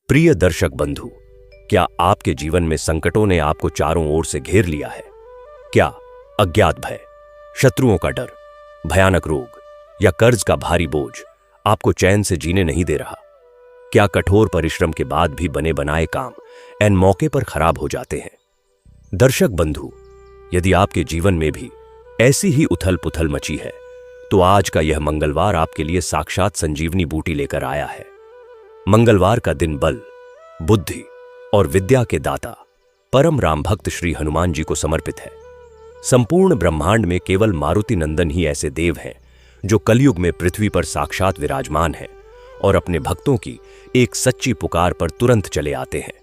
प्रिय दर्शक बंधु, क्या आपके जीवन में संकटों ने आपको चारों ओर से घेर लिया है? क्या अज्ञात भय, शत्रुओं का डर, भयानक रोग या कर्ज का भारी बोझ आपको चैन से जीने नहीं दे रहा? क्या कठोर परिश्रम के बाद भी बने बनाए काम ऐन मौके पर खराब हो जाते हैं? दर्शक बंधु, यदि आपके जीवन में भी ऐसी ही उथल पुथल मची है, तो आज का यह मंगलवार आपके लिए साक्षात संजीवनी बूटी लेकर आया है। मंगलवार का दिन बल, बुद्धि और विद्या के दाता परम राम भक्त श्री हनुमान जी को समर्पित है। संपूर्ण ब्रह्मांड में केवल मारुति नंदन ही ऐसे देव हैं जो कलयुग में पृथ्वी पर साक्षात विराजमान हैं और अपने भक्तों की एक सच्ची पुकार पर तुरंत चले आते हैं।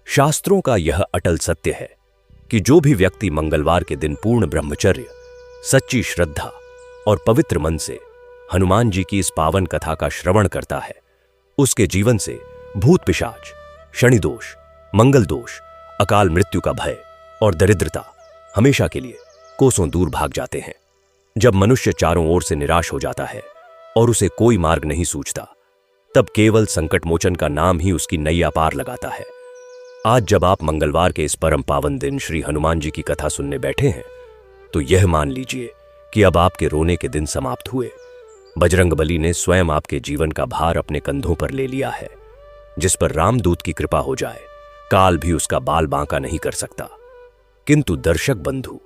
शास्त्रों का यह अटल सत्य है कि जो भी व्यक्ति मंगलवार के दिन पूर्ण ब्रह्मचर्य, सच्ची श्रद्धा और पवित्र मन से हनुमान जी की इस पावन कथा का श्रवण करता है, उसके जीवन से भूत पिशाच, शनि दोष, मंगल दोष, अकाल मृत्यु का भय और दरिद्रता हमेशा के लिए कोसों दूर भाग जाते हैं। जब मनुष्य चारों ओर से निराश हो जाता है और उसे कोई मार्ग नहीं सूझता, तब केवल संकट मोचन का नाम ही उसकी नैया पार लगाता है। आज जब आप मंगलवार के इस परम पावन दिन श्री हनुमान जी की कथा सुनने बैठे हैं, तो यह मान लीजिए कि अब आपके रोने के दिन समाप्त हुए। बजरंगबली ने स्वयं आपके जीवन का भार अपने कंधों पर ले लिया है। जिस पर रामदूत की कृपा हो जाए, काल भी उसका बाल बांका नहीं कर सकता। किंतु दर्शक बंधु,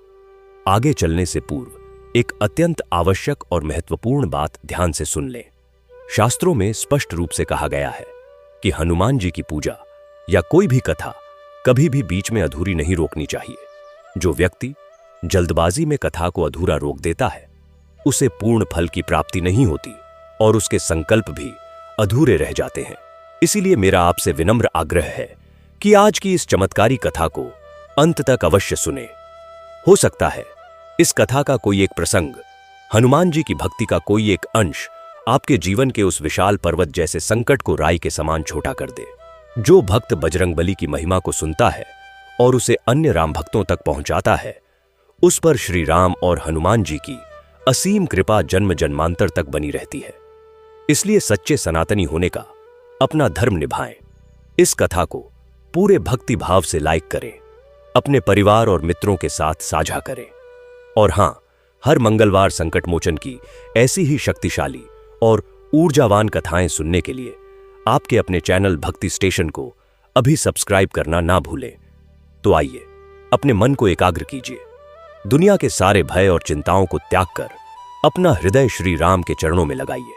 आगे चलने से पूर्व एक अत्यंत आवश्यक और महत्वपूर्ण बात ध्यान से सुन लें। शास्त्रों में स्पष्ट रूप से कहा गया है कि हनुमान जी की पूजा या कोई भी कथा कभी भी बीच में अधूरी नहीं रोकनी चाहिए। जो व्यक्ति जल्दबाजी में कथा को अधूरा रोक देता है, उसे पूर्ण फल की प्राप्ति नहीं होती और उसके संकल्प भी अधूरे रह जाते हैं। इसीलिए मेरा आपसे विनम्र आग्रह है कि आज की इस चमत्कारी कथा को अंत तक अवश्य सुने। हो सकता है इस कथा का कोई एक प्रसंग, हनुमान जी की भक्ति का कोई एक अंश आपके जीवन के उस विशाल पर्वत जैसे संकट को राई के समान छोटा कर दे। जो भक्त बजरंगबली की महिमा को सुनता है और उसे अन्य राम भक्तों तक पहुंचाता है, उस पर श्री राम और हनुमान जी की असीम कृपा जन्म जन्मांतर तक बनी रहती है। इसलिए सच्चे सनातनी होने का अपना धर्म निभाएं। इस कथा को पूरे भक्ति भाव से लाइक करें, अपने परिवार और मित्रों के साथ साझा करें। और हां, हर मंगलवार संकट मोचन की ऐसी ही शक्तिशाली और ऊर्जावान कथाएं सुनने के लिए आपके अपने चैनल भक्ति स्टेशन को अभी सब्सक्राइब करना ना भूलें। तो आइए, अपने मन को एकाग्र कीजिए, दुनिया के सारे भय और चिंताओं को त्याग कर अपना हृदय श्री राम के चरणों में लगाइए।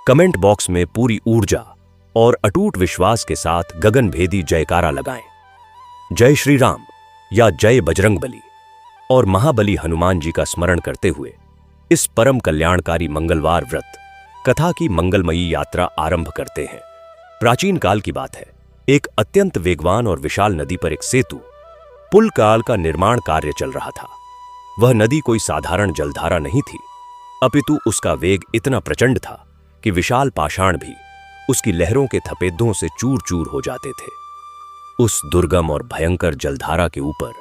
कमेंट बॉक्स में पूरी ऊर्जा और अटूट विश्वास के साथ गगनभेदी जयकारा लगाएं। जय श्री राम या जय बजरंगबली और महाबली हनुमान जी का स्मरण करते हुए इस परम कल्याणकारी मंगलवार व्रत कथा की मंगलमयी यात्रा आरंभ करते हैं। प्राचीन काल की बात है, एक अत्यंत वेगवान और विशाल नदी पर एक सेतु, पुल काल का निर्माण कार्य चल रहा था। वह नदी कोई साधारण जलधारा नहीं थी, अपितु उसका वेग इतना प्रचंड था कि विशाल पाषाण भी उसकी लहरों के थपेदों से चूर चूर हो जाते थे। उस दुर्गम और भयंकर जलधारा के ऊपर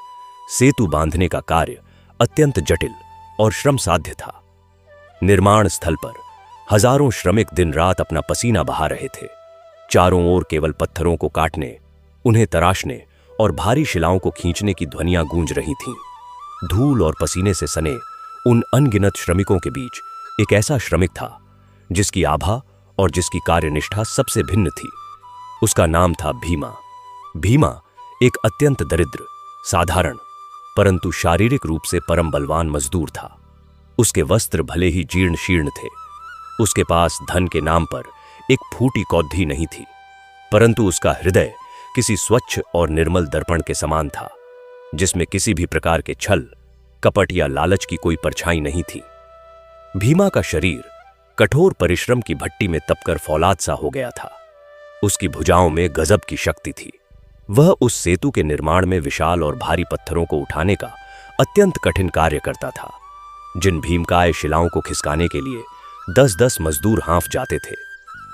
सेतु बांधने का कार्य अत्यंत जटिल और श्रम साध्य था। निर्माण स्थल पर हजारों श्रमिक दिन रात अपना पसीना बहा रहे थे। चारों ओर केवल पत्थरों को काटने, उन्हें तराशने और भारी शिलाओं को खींचने की ध्वनियां गूंज रही थीं। धूल और पसीने से सने उन अनगिनत श्रमिकों के बीच एक ऐसा श्रमिक था जिसकी आभा और जिसकी कार्यनिष्ठा सबसे भिन्न थी। उसका नाम था भीमा। भीमा एक अत्यंत दरिद्र, साधारण परंतु शारीरिक रूप से परम बलवान मजदूर था। उसके वस्त्र भले ही जीर्ण शीर्ण थे, उसके पास धन के नाम पर एक फूटी कौधी नहीं थी, परंतु उसका हृदय किसी स्वच्छ और निर्मल दर्पण के समान था, जिसमें किसी भी प्रकार के छल, कपट या लालच की कोई परछाई नहीं थी। भीमा का शरीर कठोर परिश्रम की भट्टी में तपकर फौलाद सा हो गया था। उसकी भुजाओं में गजब की शक्ति थी। वह उस सेतु के निर्माण में विशाल और भारी पत्थरों को उठाने का अत्यंत कठिन कार्य करता था। जिन भीमकाय शिलाओं को खिसकाने के लिए 10-10 मजदूर हांफ जाते थे,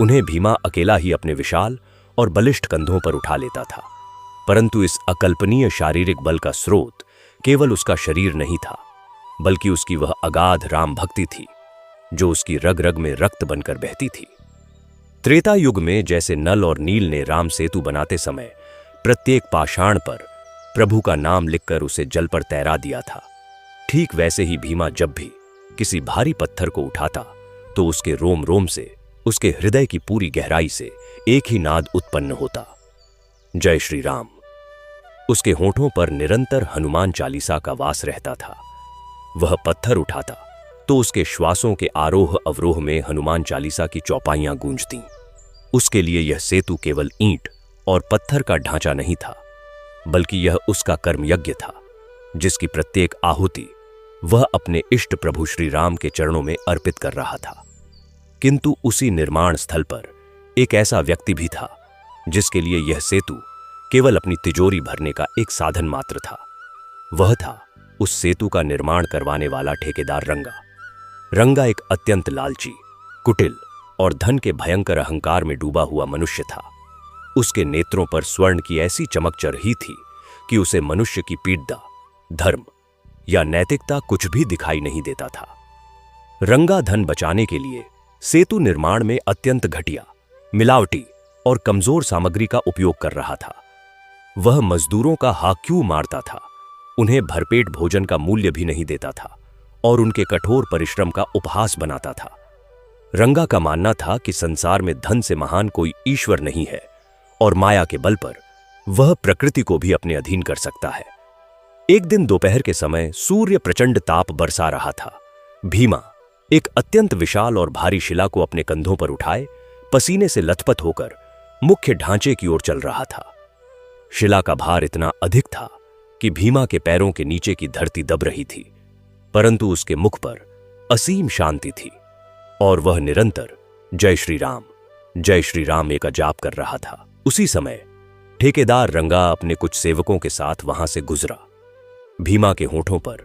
उन्हें भीमा अकेला ही अपने विशाल और बलिष्ठ कंधों पर उठा लेता था। परंतु इस अकल्पनीय शारीरिक बल का स्रोत केवल उसका शरीर नहीं था, बल्कि उसकी वह अगाध राम भक्ति थी जो उसकी रग रग में रक्त बनकर बहती थी। त्रेता युग में जैसे नल और नील ने राम सेतु बनाते समय प्रत्येक पाषाण पर प्रभु का नाम लिखकर उसे जल पर तैरा दिया था, ठीक वैसे ही भीमा जब भी किसी भारी पत्थर को उठाता तो उसके रोम रोम से, उसके हृदय की पूरी गहराई से एक ही नाद उत्पन्न होता, जय श्री राम। उसके होठों पर निरंतर हनुमान चालीसा का वास रहता था। वह पत्थर उठाता तो उसके श्वासों के आरोह अवरोह में हनुमान चालीसा की चौपाइयां गूंजतीं। उसके लिए यह सेतु केवल ईंट और पत्थर का ढांचा नहीं था, बल्कि यह उसका कर्मयज्ञ था, जिसकी प्रत्येक आहुति वह अपने इष्ट प्रभु श्री राम के चरणों में अर्पित कर रहा था। किंतु उसी निर्माण स्थल पर एक ऐसा व्यक्ति भी था जिसके लिए यह सेतु केवल अपनी तिजोरी भरने का एक साधन मात्र था। वह था उस सेतु का निर्माण करवाने वाला ठेकेदार रंगा। रंगा एक अत्यंत लालची, कुटिल और धन के भयंकर अहंकार में डूबा हुआ मनुष्य था। उसके नेत्रों पर स्वर्ण की ऐसी चमक चढ़ रही थी कि उसे मनुष्य की पीड़ा, धर्म या नैतिकता कुछ भी दिखाई नहीं देता था। रंगा धन बचाने के लिए सेतु निर्माण में अत्यंत घटिया, मिलावटी और कमजोर सामग्री का उपयोग कर रहा था। वह मजदूरों का हाक्यू मारता था, उन्हें भरपेट भोजन का मूल्य भी नहीं देता था और उनके कठोर परिश्रम का उपहास बनाता था। रंगा का मानना था कि संसार में धन से महान कोई ईश्वर नहीं है और माया के बल पर वह प्रकृति को भी अपने अधीन कर सकता है। एक दिन दोपहर के समय सूर्य प्रचंड ताप बरसा रहा था। भीमा एक अत्यंत विशाल और भारी शिला को अपने कंधों पर उठाए पसीने से लथपथ होकर मुख्य ढांचे की ओर चल रहा था। शिला का भार इतना अधिक था कि भीमा के पैरों के नीचे की धरती दब रही थी, परंतु उसके मुख पर असीम शांति थी और वह निरंतर जय श्री राम का जाप कर रहा था। उसी समय ठेकेदार रंगा अपने कुछ सेवकों के साथ वहां से गुजरा। भीमा के होठों पर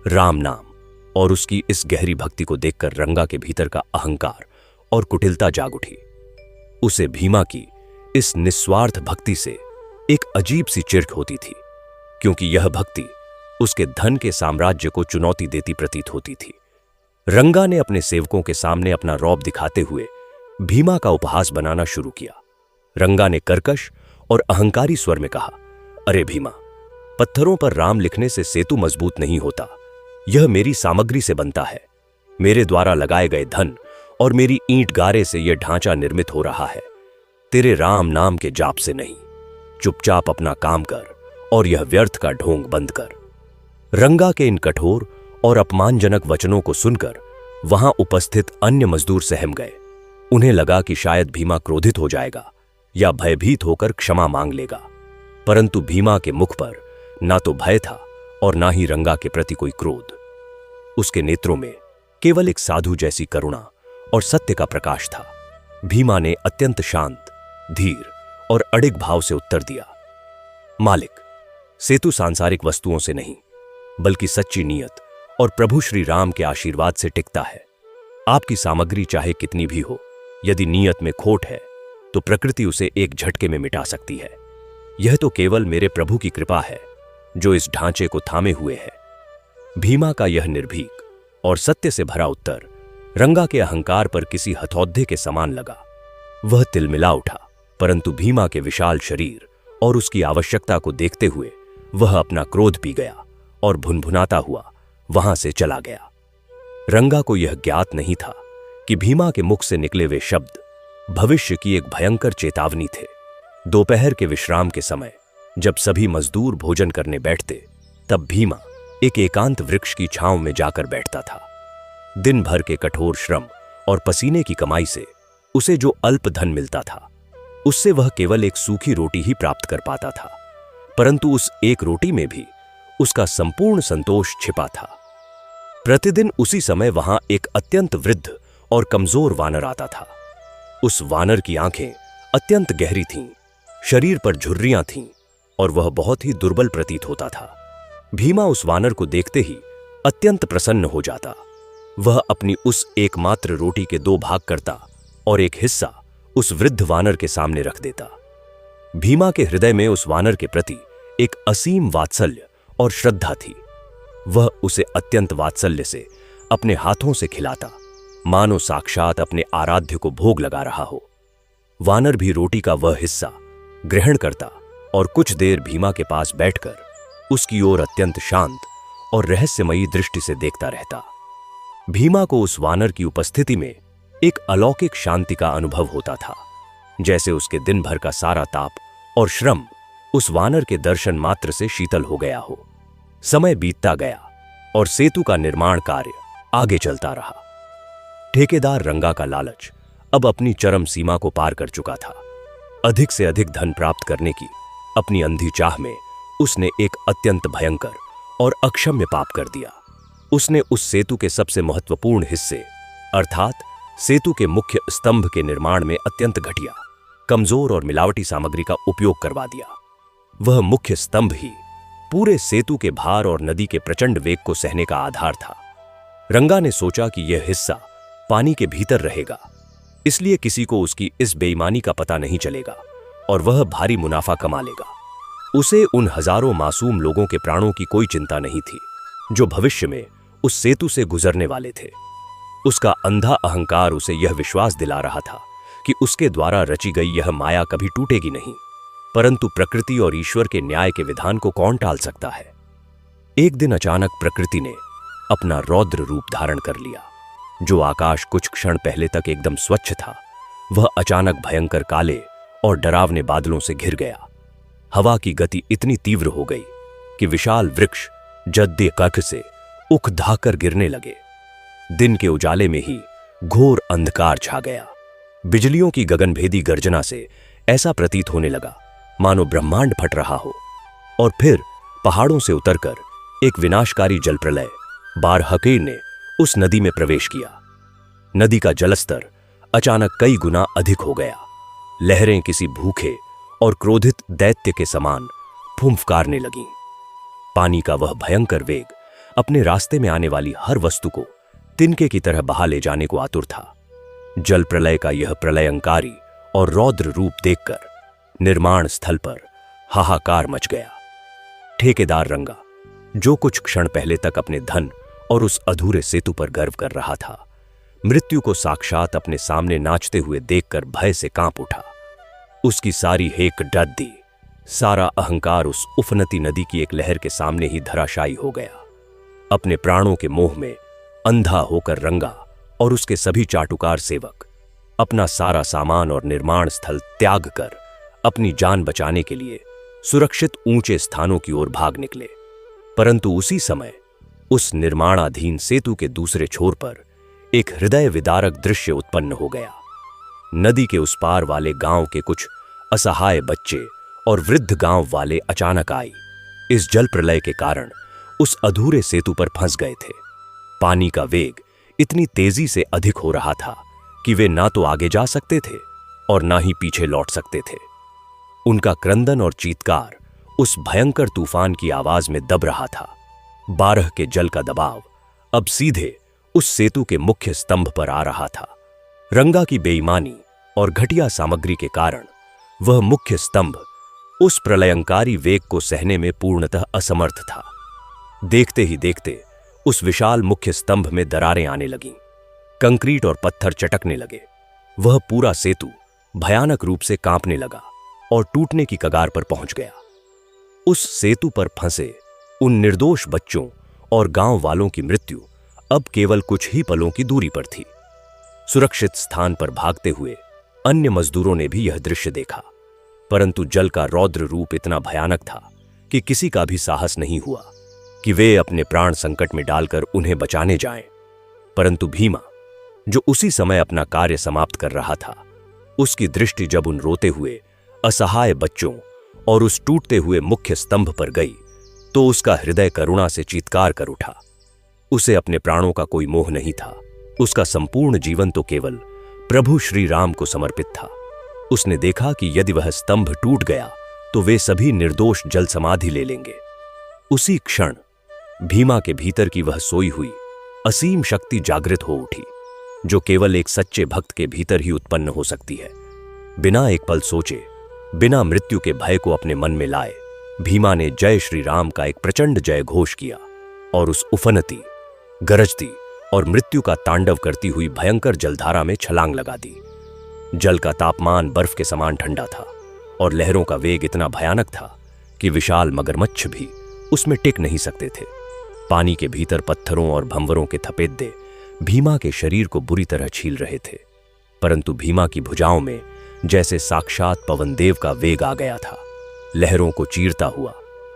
राम नाम और उसकी इस गहरी भक्ति को देखकर रंगा के भीतर का अहंकार और कुटिलता जाग उठी। उसे भीमा की इस निस्वार्थ भक्ति से एक अजीब सी चिढ़ होती थी, क्योंकि यह भक्ति उसके धन के साम्राज्य को चुनौती देती प्रतीत होती थी। रंगा ने अपने सेवकों के सामने अपना रौब दिखाते हुए भीमा का उपहास बनाना शुरू किया। रंगा ने कर्कश और अहंकारी स्वर में कहा, अरे भीमा, पत्थरों पर राम लिखने से सेतु मजबूत नहीं होता। यह मेरी सामग्री से बनता है। मेरे द्वारा लगाए गए धन और मेरी ईंट गारे से यह ढांचा निर्मित हो रहा है, तेरे राम नाम के जाप से नहीं। चुपचाप अपना काम कर और यह व्यर्थ का ढोंग बंद कर। रंगा के इन कठोर और अपमानजनक वचनों को सुनकर वहां उपस्थित अन्य मजदूर सहम गए। उन्हें लगा कि शायद भीमा क्रोधित हो जाएगा या भयभीत होकर क्षमा मांग लेगा, परंतु भीमा के मुख पर ना तो भय था और ना ही रंगा के प्रति कोई क्रोध। उसके नेत्रों में केवल एक साधु जैसी करुणा और सत्य का प्रकाश था। भीमा ने अत्यंत शांत, धीर और अडिग भाव से उत्तर दिया, मालिक, सेतु सांसारिक वस्तुओं से नहीं बल्कि सच्ची नीयत और प्रभु श्री राम के आशीर्वाद से टिकता है। आपकी सामग्री चाहे कितनी भी हो, यदि नीयत में खोट है तो प्रकृति उसे एक झटके में मिटा सकती है। यह तो केवल मेरे प्रभु की कृपा है जो इस ढांचे को थामे हुए है। भीमा का यह निर्भीक और सत्य से भरा उत्तर रंगा के अहंकार पर किसी हथौदे के समान लगा। वह तिलमिला उठा, परंतु भीमा के विशाल शरीर और उसकी आवश्यकता को देखते हुए वह अपना क्रोध पी गया और भुनभुनाता हुआ वहां से चला गया। रंगा को यह ज्ञात नहीं था कि भीमा के मुख से निकले वे शब्द भविष्य की एक भयंकर चेतावनी थे। दोपहर के विश्राम के समय जब सभी मजदूर भोजन करने बैठते, तब भीमा एक एकांत वृक्ष की छांव में जाकर बैठता था। दिन भर के कठोर श्रम और पसीने की कमाई से उसे जो अल्प धन मिलता था, उससे वह केवल एक सूखी रोटी ही प्राप्त कर पाता था, परंतु उस एक रोटी में भी उसका संपूर्ण संतोष छिपा था। प्रतिदिन उसी समय वहां एक अत्यंत वृद्ध और कमजोर वानर आता था। उस वानर की आंखें अत्यंत गहरी थीं, शरीर पर झुर्रियां थीं और वह बहुत ही दुर्बल प्रतीत होता था। भीमा उस वानर को देखते ही अत्यंत प्रसन्न हो जाता। वह अपनी उस एकमात्र रोटी के 2 भाग करता और एक हिस्सा उस वृद्ध वानर के सामने रख देता। भीमा के हृदय में उस वानर के प्रति एक असीम वात्सल्य और श्रद्धा थी। वह उसे अत्यंत वात्सल्य से अपने हाथों से खिलाता, मानो साक्षात अपने आराध्य को भोग लगा रहा हो। वानर भी रोटी का वह हिस्सा ग्रहण करता और कुछ देर भीमा के पास बैठकर उसकी ओर अत्यंत शांत और रहस्यमयी दृष्टि से देखता रहता। भीमा को उस वानर की उपस्थिति में एक अलौकिक शांति का अनुभव होता था, जैसे उसके दिन भर का सारा ताप और श्रम उस वानर के दर्शन मात्र से शीतल हो गया हो। समय बीतता गया और सेतु का निर्माण कार्य आगे चलता रहा। ठेकेदार रंगा का लालच अब अपनी चरम सीमा को पार कर चुका था। अधिक से अधिक धन प्राप्त करने की अपनी अंधी चाह में उसने एक अत्यंत भयंकर और अक्षम्य पाप कर दिया। उसने उस सेतु के सबसे महत्वपूर्ण हिस्से अर्थात सेतु के मुख्य स्तंभ के निर्माण में अत्यंत घटिया, कमजोर और मिलावटी सामग्री का उपयोग करवा दिया। वह मुख्य स्तंभ ही पूरे सेतु के भार और नदी के प्रचंड वेग को सहने का आधार था। रंगा ने सोचा कि यह हिस्सा पानी के भीतर रहेगा, इसलिए किसी को उसकी इस बेईमानी का पता नहीं चलेगा और वह भारी मुनाफा कमा लेगा। उसे उन हजारों मासूम लोगों के प्राणों की कोई चिंता नहीं थी जो भविष्य में उस सेतु से गुजरने वाले थे। उसका अंधा अहंकार उसे यह विश्वास दिला रहा था कि उसके द्वारा रची गई यह माया कभी टूटेगी नहीं, परंतु प्रकृति और ईश्वर के न्याय के विधान को कौन टाल सकता है। एक दिन अचानक प्रकृति ने अपना रौद्र रूप धारण कर लिया। जो आकाश कुछ क्षण पहले तक एकदम स्वच्छ था, वह अचानक भयंकर काले और डरावने बादलों से घिर गया। हवा की गति इतनी तीव्र हो गई कि विशाल वृक्ष जद्दे कख से उख धाकर गिरने लगे। दिन के उजाले में ही घोर अंधकार छा गया। बिजलियों की गगनभेदी गर्जना से ऐसा प्रतीत होने लगा मानो ब्रह्मांड फट रहा हो। और फिर पहाड़ों से उतरकर एक विनाशकारी जलप्रलय बारहकीर ने उस नदी में प्रवेश किया। नदी का जलस्तर अचानक कई गुना अधिक हो गया। लहरें किसी भूखे और क्रोधित दैत्य के समान फुंफकारने लगीं। पानी का वह भयंकर वेग अपने रास्ते में आने वाली हर वस्तु को तिनके की तरह बहा ले जाने को आतुर था। जल प्रलय का यह प्रलयंकारी और रौद्र रूप देखकर निर्माण स्थल पर हाहाकार मच गया। ठेकेदार रंगा, जो कुछ क्षण पहले तक अपने धन और उस अधूरे सेतु पर गर्व कर रहा था, मृत्यु को साक्षात अपने सामने नाचते हुए देखकर भय से कांप उठा। उसकी सारी हेक डद्दी, सारा अहंकार उस उफनती नदी की एक लहर के सामने ही धराशायी हो गया। अपने प्राणों के मोह में अंधा होकर रंगा और उसके सभी चाटुकार सेवक अपना सारा सामान और निर्माण स्थल त्याग कर अपनी जान बचाने के लिए सुरक्षित ऊंचे स्थानों की ओर भाग निकले। परंतु उसी समय उस निर्माणाधीन सेतु के दूसरे छोर पर एक हृदय विदारक दृश्य उत्पन्न हो गया। नदी के उस पार वाले गांव के कुछ असहाय बच्चे और वृद्ध गांव वाले अचानक आई इस जल प्रलय के कारण उस अधूरे सेतु पर फंस गए थे। पानी का वेग इतनी तेजी से अधिक हो रहा था कि वे ना तो आगे जा सकते थे और ना ही पीछे लौट सकते थे। उनका क्रंदन और चीत्कार उस भयंकर तूफान की आवाज में दब रहा था। बारह के जल का दबाव अब सीधे उस सेतु के मुख्य स्तंभ पर आ रहा था। रंगा की बेईमानी और घटिया सामग्री के कारण वह मुख्य स्तंभ उस प्रलयंकारी वेग को सहने में पूर्णतः असमर्थ था। देखते ही देखते उस विशाल मुख्य स्तंभ में दरारें आने लगीं। कंक्रीट और पत्थर चटकने लगे। वह पूरा सेतु भयानक रूप से कांपने लगा और टूटने की कगार पर पहुंच गया। उस सेतु पर फंसे उन निर्दोष बच्चों और गांव वालों की मृत्यु अब केवल कुछ ही पलों की दूरी पर थी। सुरक्षित स्थान पर भागते हुए अन्य मजदूरों ने भी यह दृश्य देखा, परंतु जल का रौद्र रूप इतना भयानक था कि किसी का भी साहस नहीं हुआ कि वे अपने प्राण संकट में डालकर उन्हें बचाने जाएं। परंतु भीमा, जो उसी समय अपना कार्य समाप्त कर रहा था, उसकी दृष्टि जब उन रोते हुए असहाय बच्चों और उस टूटते हुए मुख्य स्तंभ पर गई तो उसका हृदय करुणा से चीत्कार कर उठा। उसे अपने प्राणों का कोई मोह नहीं था। उसका संपूर्ण जीवन तो केवल प्रभु श्री राम को समर्पित था। उसने देखा कि यदि वह स्तंभ टूट गया तो वे सभी निर्दोष जल समाधि ले लेंगे। उसी क्षण भीमा के भीतर की वह सोई हुई असीम शक्ति जागृत हो उठी, जो केवल एक सच्चे भक्त के भीतर ही उत्पन्न हो सकती है। बिना एक पल सोचे, बिना मृत्यु के भय को अपने मन में लाए, भीमा ने जय श्री राम का एक प्रचंड जय घोष किया और उस उफनती, गरजती और मृत्यु का तांडव करती हुई भयंकर जलधारा में छलांग लगा दी। जल का तापमान बर्फ के समान ठंडा था और लहरों का वेग इतना भयानक था कि विशाल मगरमच्छ भी उसमें टिक नहीं सकते थे। पानी के भीतर पत्थरों और भंवरों के थपेद्दे भीमा के शरीर को बुरी तरह छील रहे थे, परंतु भीमा की भुजाओं में जैसे साक्षात पवनदेव का वेग आ गया था। लहरों को चीरता हुआ,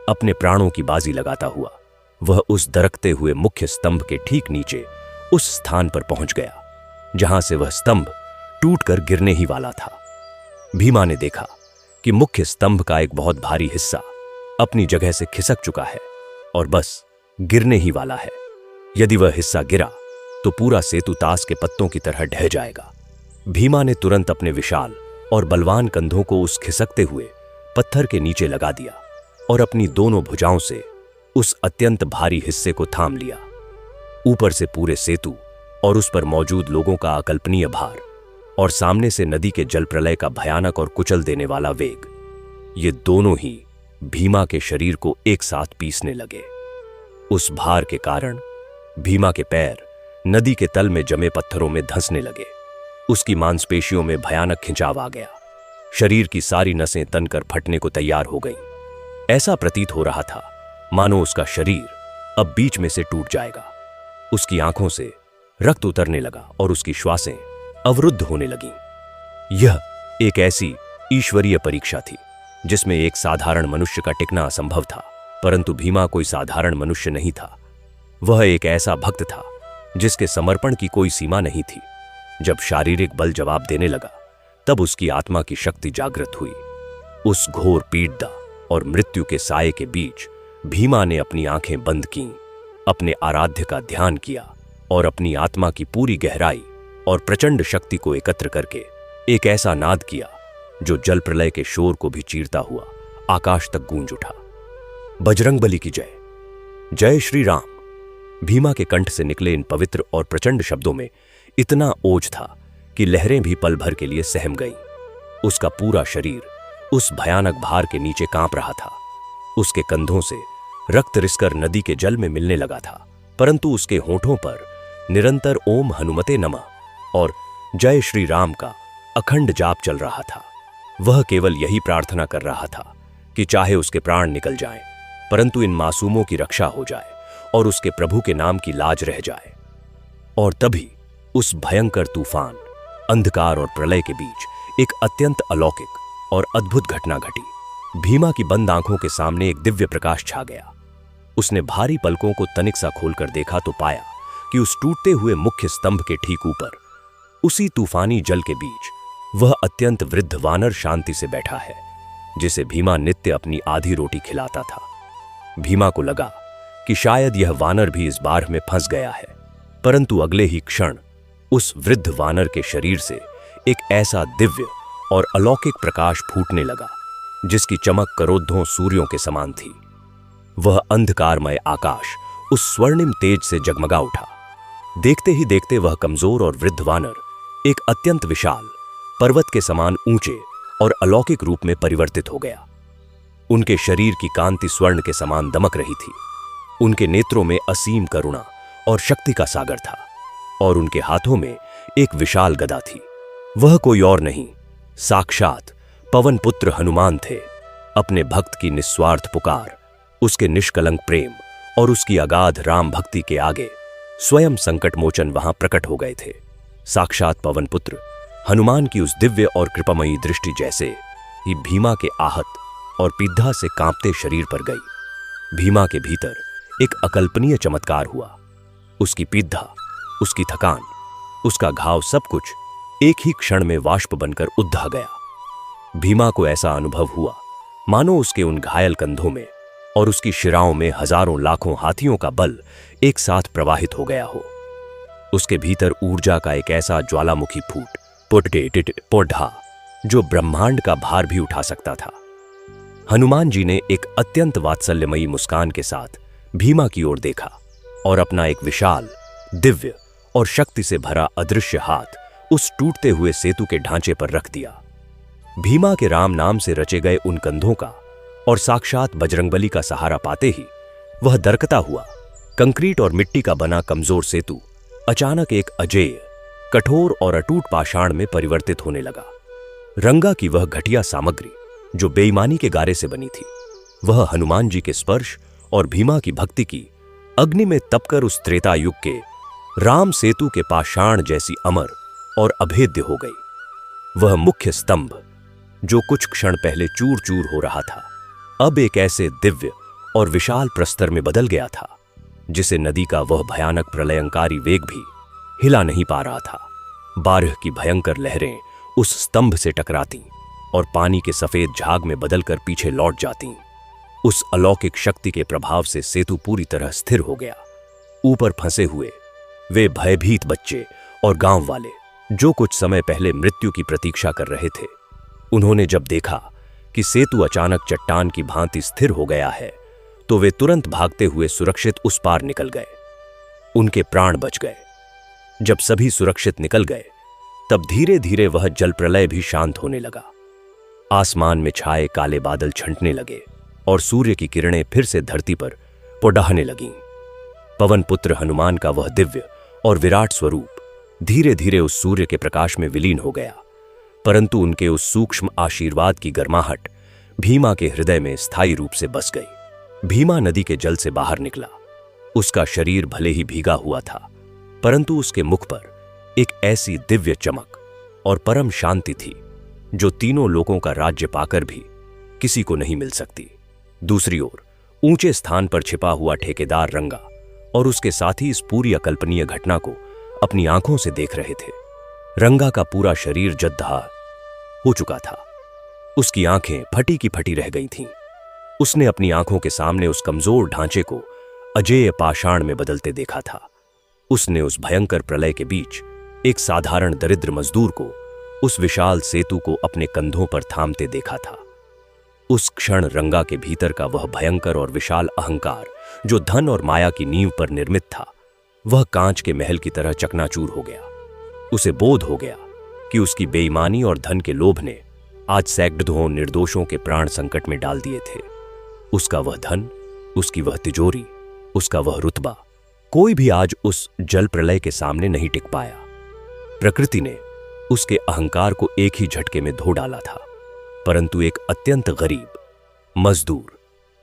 अपने प्राणों की बाजी लगाता हुआ वह उस दरकते हुए मुख्य स्तंभ के ठीक नीचे उस स्थान पर पहुंच गया जहां से वह स्तंभ टूटकर गिरने ही वाला था। भीमा ने देखा कि मुख्य स्तंभ का एक बहुत भारी हिस्सा अपनी जगह से खिसक चुका है और बस गिरने ही वाला है। यदि वह हिस्सा गिरा तो पूरा सेतु ताश के पत्तों की तरह ढह जाएगा। भीमा ने तुरंत अपने विशाल और बलवान कंधों को उस खिसकते हुए पत्थर के नीचे लगा दिया और अपनी दोनों भुजाओं से उस अत्यंत भारी हिस्से को थाम लिया। ऊपर से पूरे सेतु और उस पर मौजूद लोगों का अकल्पनीय भार और सामने से नदी के जल प्रलय का भयानक और कुचल देने वाला वेग, ये दोनों ही भीमा के शरीर को एक साथ पीसने लगे। उस भार के कारण भीमा के पैर नदी के तल में जमे पत्थरों में धंसने लगे। उसकी मांसपेशियों में भयानक खिंचाव आ गया। शरीर की सारी नसें तनकर फटने को तैयार हो गईं। ऐसा प्रतीत हो रहा था मानो उसका शरीर अब बीच में से टूट जाएगा। उसकी आंखों से रक्त उतरने लगा और उसकी श्वासें अवरुद्ध होने लगीं। यह एक ऐसी ईश्वरीय परीक्षा थी जिसमें एक साधारण मनुष्य का टिकना असंभव था, परंतु भीमा कोई साधारण मनुष्य नहीं था। वह एक ऐसा भक्त था जिसके समर्पण की कोई सीमा नहीं थी। जब शारीरिक बल जवाब देने लगा तब उसकी आत्मा की शक्ति जागृत हुई। उस घोर पीड़ा और मृत्यु के साये के बीच भीमा ने अपनी आंखें बंद कीं, अपने आराध्य का ध्यान किया और अपनी आत्मा की पूरी गहराई और प्रचंड शक्ति को एकत्र करके एक ऐसा नाद किया जो जल प्रलय के शोर को भी चीरता हुआ आकाश तक गूंज उठा। बजरंगबली की जय, जय श्री राम। भीमा के कंठ से निकले इन पवित्र और प्रचंड शब्दों में इतना ओज था कि लहरें भी पल भर के लिए सहम गईं। उसका पूरा शरीर उस भयानक भार के नीचे कांप रहा था। उसके कंधों से रक्त रिसकर नदी के जल में मिलने लगा था, परंतु उसके होठों पर निरंतर ओम हनुमते नमः और जय श्री राम का अखंड जाप चल रहा था। वह केवल यही प्रार्थना कर रहा था कि चाहे उसके प्राण निकल जाएं, परंतु इन मासूमों की रक्षा हो जाए और उसके प्रभु के नाम की लाज रह जाए। और तभी उस भयंकर तूफान, अंधकार और प्रलय के बीच एक अत्यंत अलौकिक और अद्भुत घटना घटी। भीमा की बंद आंखों के सामने एक दिव्य प्रकाश छा गया। उसने भारी पलकों को तनिक सा खोलकर देखा तो पाया कि उस टूटते हुए मुख्य स्तंभ के ठीक ऊपर, उसी तूफानी जल के बीच, वह अत्यंत वृद्ध वानर शांति से बैठा है, जिसे भीमा नित्य अपनी आधी रोटी खिलाता था। भीमा को लगा कि शायद यह वानर भी इस बाढ़ में फंस गया है, परंतु अगले ही क्षण उस वृद्ध वानर के शरीर से एक ऐसा दिव्य और अलौकिक प्रकाश फूटने लगा जिसकी चमक करोड़ों सूर्यों के समान थी। वह अंधकारमय आकाश उस स्वर्णिम तेज से जगमगा उठा। देखते ही देखते वह कमजोर और वृद्ध वानर एक अत्यंत विशाल पर्वत के समान ऊंचे और अलौकिक रूप में परिवर्तित हो गया। उनके शरीर की कांति स्वर्ण के समान दमक रही थी। उनके नेत्रों में असीम करुणा और शक्ति का सागर था और उनके हाथों में एक विशाल गदा थी। वह कोई और नहीं, साक्षात पवन पुत्र हनुमान थे। अपने भक्त की निस्वार्थ पुकार, उसके निष्कलंक प्रेम और उसकी अगाध राम भक्ति के आगे स्वयं संकट मोचन वहां प्रकट हो गए थे। साक्षात पवन पुत्र हनुमान की उस दिव्य और कृपामयी दृष्टि जैसे ही भीमा के आहत और पीड़ा से कांपते शरीर पर गई। भीमा के भीतर एक अकल्पनीय चमत्कार हुआ। उसकी पीड़ा, उसकी थकान, उसका घाव, सब कुछ एक ही क्षण में वाष्प बनकर उद्धा गया। भीमा को ऐसा अनुभव हुआ मानो उसके उन घायल कंधों में और उसकी शिराओं में हजारों लाखों हाथियों का बल एक साथ प्रवाहित हो गया हो। उसके भीतर ऊर्जा का एक ऐसा ज्वालामुखी पोढ़ा जो ब्रह्मांड का भार भी उठा सकता था। हनुमान जी ने एक अत्यंत वात्सल्यमयी मुस्कान के साथ भीमा की ओर देखा और अपना एक विशाल, दिव्य और शक्ति से भरा अदृश्य हाथ उस टूटते हुए सेतु के ढांचे पर रख दिया। भीमा के राम नाम से रचे गए उन कंधों का और साक्षात बजरंगबली का सहारा पाते ही वह दरकता हुआ कंक्रीट और मिट्टी का बना कमजोर सेतु अचानक एक अजेय, कठोर और अटूट पाषाण में परिवर्तित होने लगा। रंगा की वह घटिया सामग्री जो बेईमानी के गारे से बनी थी, वह हनुमान जी के स्पर्श और भीमा की भक्ति की अग्नि में तपकर उस त्रेता युग के राम सेतु के पाषाण जैसी अमर और अभेद्य हो गई। वह मुख्य स्तंभ जो कुछ क्षण पहले चूर चूर हो रहा था, अब एक ऐसे दिव्य और विशाल प्रस्तर में बदल गया था जिसे नदी का वह भयानक प्रलयंकारी वेग भी हिला नहीं पा रहा था। बारिश की भयंकर लहरें उस स्तंभ से टकराती और पानी के सफेद झाग में बदलकर पीछे लौट जाती। उस अलौकिक शक्ति के प्रभाव से सेतु पूरी तरह स्थिर हो गया। ऊपर फंसे हुए वे भयभीत बच्चे और गांव वाले जो कुछ समय पहले मृत्यु की प्रतीक्षा कर रहे थे, उन्होंने जब देखा कि सेतु अचानक चट्टान की भांति स्थिर हो गया है, तो वे तुरंत भागते हुए सुरक्षित उस पार निकल गए। उनके प्राण बच गए। जब सभी सुरक्षित निकल गए, तब धीरे धीरे वह जल प्रलय भी शांत होने लगा। आसमान में छाए काले बादल छंटने लगे और सूर्य की किरणें फिर से धरती पर पुडहाने लगीं। पवन पुत्र हनुमान का वह दिव्य और विराट स्वरूप धीरे धीरे उस सूर्य के प्रकाश में विलीन हो गया, परंतु उनके उस सूक्ष्म आशीर्वाद की गर्माहट भीमा के हृदय में स्थायी रूप से बस गई। भीमा नदी के जल से बाहर निकला। उसका शरीर भले ही भीगा हुआ था, परंतु उसके मुख पर एक ऐसी दिव्य चमक और परम शांति थी जो तीनों लोगों का राज्य पाकर भी किसी को नहीं मिल सकती। दूसरी ओर ऊंचे स्थान पर छिपा हुआ ठेकेदार रंगा और उसके साथी इस पूरी अकल्पनीय घटना को अपनी आंखों से देख रहे थे। रंगा का पूरा शरीर जद्दहा हो चुका था। उसकी आंखें फटी की फटी रह गई थीं। उसने अपनी आंखों के सामने उस कमजोर ढांचे को अजेय पाषाण में बदलते देखा था। उसने उस भयंकर प्रलय के बीच एक साधारण दरिद्र मजदूर को उस विशाल सेतु को अपने कंधों पर थामते देखा था। उस क्षण रंगा के भीतर का वह भयंकर और विशाल अहंकार जो धन और माया की नींव पर निर्मित था, वह कांच के महल की तरह चकनाचूर हो गया। उसे बोध हो गया कि उसकी बेईमानी और धन के लोभ ने आज सैकड़ों निर्दोषों के प्राण संकट में डाल दिए थे। उसका वह धन, उसकी वह तिजोरी, उसका वह रुतबा, कोई भी आज उस जल प्रलय के सामने नहीं टिक पाया। प्रकृति ने उसके अहंकार को एक ही झटके में धो डाला था, परंतु एक अत्यंत गरीब मजदूर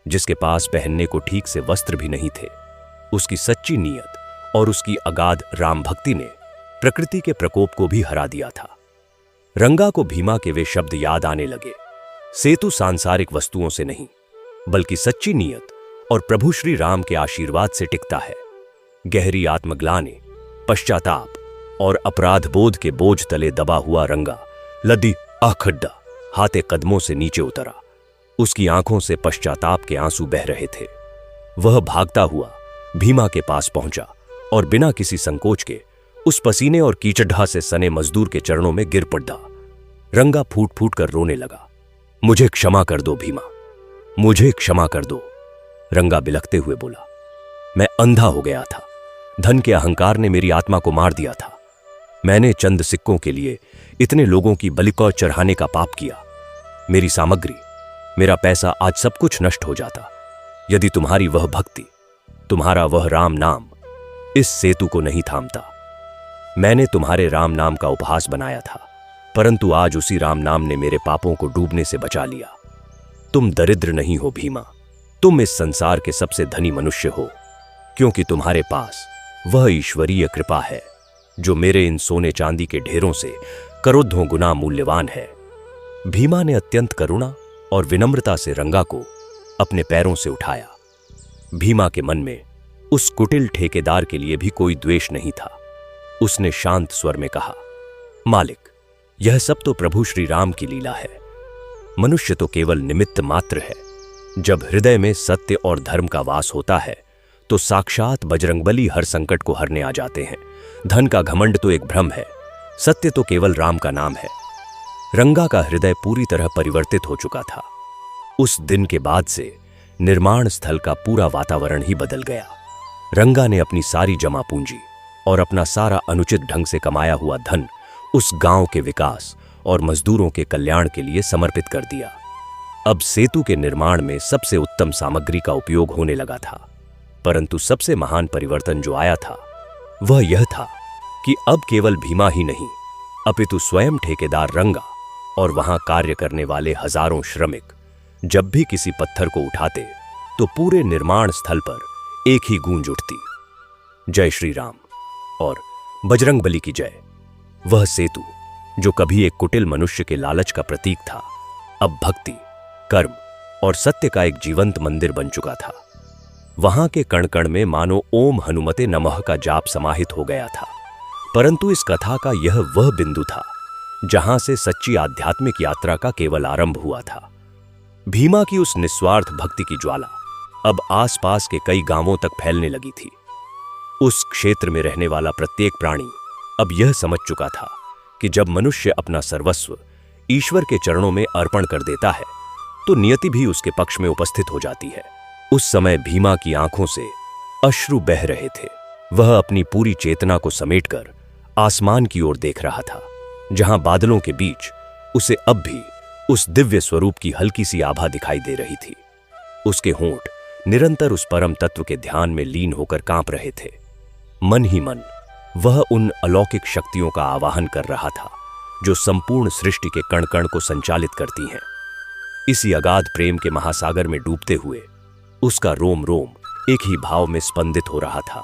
जिसके पास पहनने को ठीक से वस्त्र भी नहीं थे, उसकी सच्ची नीयत और उसकी अगाध राम भक्ति ने प्रकृति के प्रकोप को भी हरा दिया था। रंगा को भीमा के वे शब्द याद आने लगे, सेतु सांसारिक वस्तुओं से नहीं बल्कि सच्ची नीयत और प्रभु श्री राम के आशीर्वाद से टिकता है। गहरी आत्मग्लानि, पश्चाताप और अपराध बोध के बोझ तले दबा हुआ रंगा लदी आखड्डा हाथे कदमों से नीचे उतरा। उसकी आंखों से पश्चाताप के आंसू बह रहे थे। वह भागता हुआ भीमा के पास पहुंचा और बिना किसी संकोच के उस पसीने और कीचड़ा से सने मजदूर के चरणों में गिर पड़ा। रंगा फूट फूट कर रोने लगा। मुझे क्षमा कर दो भीमा, मुझे क्षमा कर दो। रंगा बिलखते हुए बोला, मैं अंधा हो गया था। धन के अहंकार ने मेरी आत्मा को मार दिया था। मैंने चंद सिक्कों के लिए इतने लोगों की बलिकौ चढ़ाने का पाप किया। मेरी सामग्री, मेरा पैसा, आज सब कुछ नष्ट हो जाता यदि तुम्हारी वह भक्ति, तुम्हारा वह राम नाम इस सेतु को नहीं थामता। मैंने तुम्हारे राम नाम का उपहास बनाया था, परंतु आज उसी राम नाम ने मेरे पापों को डूबने से बचा लिया। तुम दरिद्र नहीं हो भीमा, तुम इस संसार के सबसे धनी मनुष्य हो, क्योंकि तुम्हारे पास वह ईश्वरीय कृपा है जो मेरे इन सोने चांदी के ढेरों से करोड़ों गुना मूल्यवान है। भीमा ने अत्यंत करुणा और विनम्रता से रंगा को अपने पैरों से उठाया। भीमा के मन में उस कुटिल ठेकेदार के लिए भी कोई द्वेष नहीं था। उसने शांत स्वर में कहा, मालिक, यह सब तो प्रभु श्री राम की लीला है। मनुष्य तो केवल निमित्त मात्र है। जब हृदय में सत्य और धर्म का वास होता है तो साक्षात बजरंगबली हर संकट को हरने आ जाते हैं। धन का घमंड तो एक भ्रम है, सत्य तो केवल राम का नाम है। रंगा का हृदय पूरी तरह परिवर्तित हो चुका था। उस दिन के बाद से निर्माण स्थल का पूरा वातावरण ही बदल गया। रंगा ने अपनी सारी जमा पूंजी और अपना सारा अनुचित ढंग से कमाया हुआ धन उस गांव के विकास और मजदूरों के कल्याण के लिए समर्पित कर दिया। अब सेतु के निर्माण में सबसे उत्तम सामग्री का उपयोग होने लगा था, परंतु सबसे महान परिवर्तन जो आया था वह यह था कि अब केवल भीमा ही नहीं अपितु स्वयं ठेकेदार रंगा और वहां कार्य करने वाले हजारों श्रमिक जब भी किसी पत्थर को उठाते तो पूरे निर्माण स्थल पर एक ही गूंज उठती, जय श्री राम और बजरंगबली की जय। वह सेतु जो कभी एक कुटिल मनुष्य के लालच का प्रतीक था, अब भक्ति, कर्म और सत्य का एक जीवंत मंदिर बन चुका था। वहां के कण कण में मानो ओम हनुमते नमः का जाप समाहित हो गया था। परंतु इस कथा का यह वह बिंदु था जहां से सच्ची आध्यात्मिक यात्रा का केवल आरंभ हुआ था। भीमा की उस निस्वार्थ भक्ति की ज्वाला अब आसपास के कई गांवों तक फैलने लगी थी। उस क्षेत्र में रहने वाला प्रत्येक प्राणी अब यह समझ चुका था कि जब मनुष्य अपना सर्वस्व ईश्वर के चरणों में अर्पण कर देता है तो नियति भी उसके पक्ष में उपस्थित हो जाती है। उस समय भीमा की आंखों से अश्रु बह रहे थे। वह अपनी पूरी चेतना को समेटकर आसमान की ओर देख रहा था, जहां बादलों के बीच उसे अब भी उस दिव्य स्वरूप की हल्की सी आभा दिखाई दे रही थी। उसके होंठ निरंतर उस परम तत्व के ध्यान में लीन होकर कांप रहे थे। मन ही मन वह उन अलौकिक शक्तियों का आवाहन कर रहा था जो संपूर्ण सृष्टि के कण कण को संचालित करती हैं। इसी अगाध प्रेम के महासागर में डूबते हुए उसका रोम रोम एक ही भाव में स्पंदित हो रहा था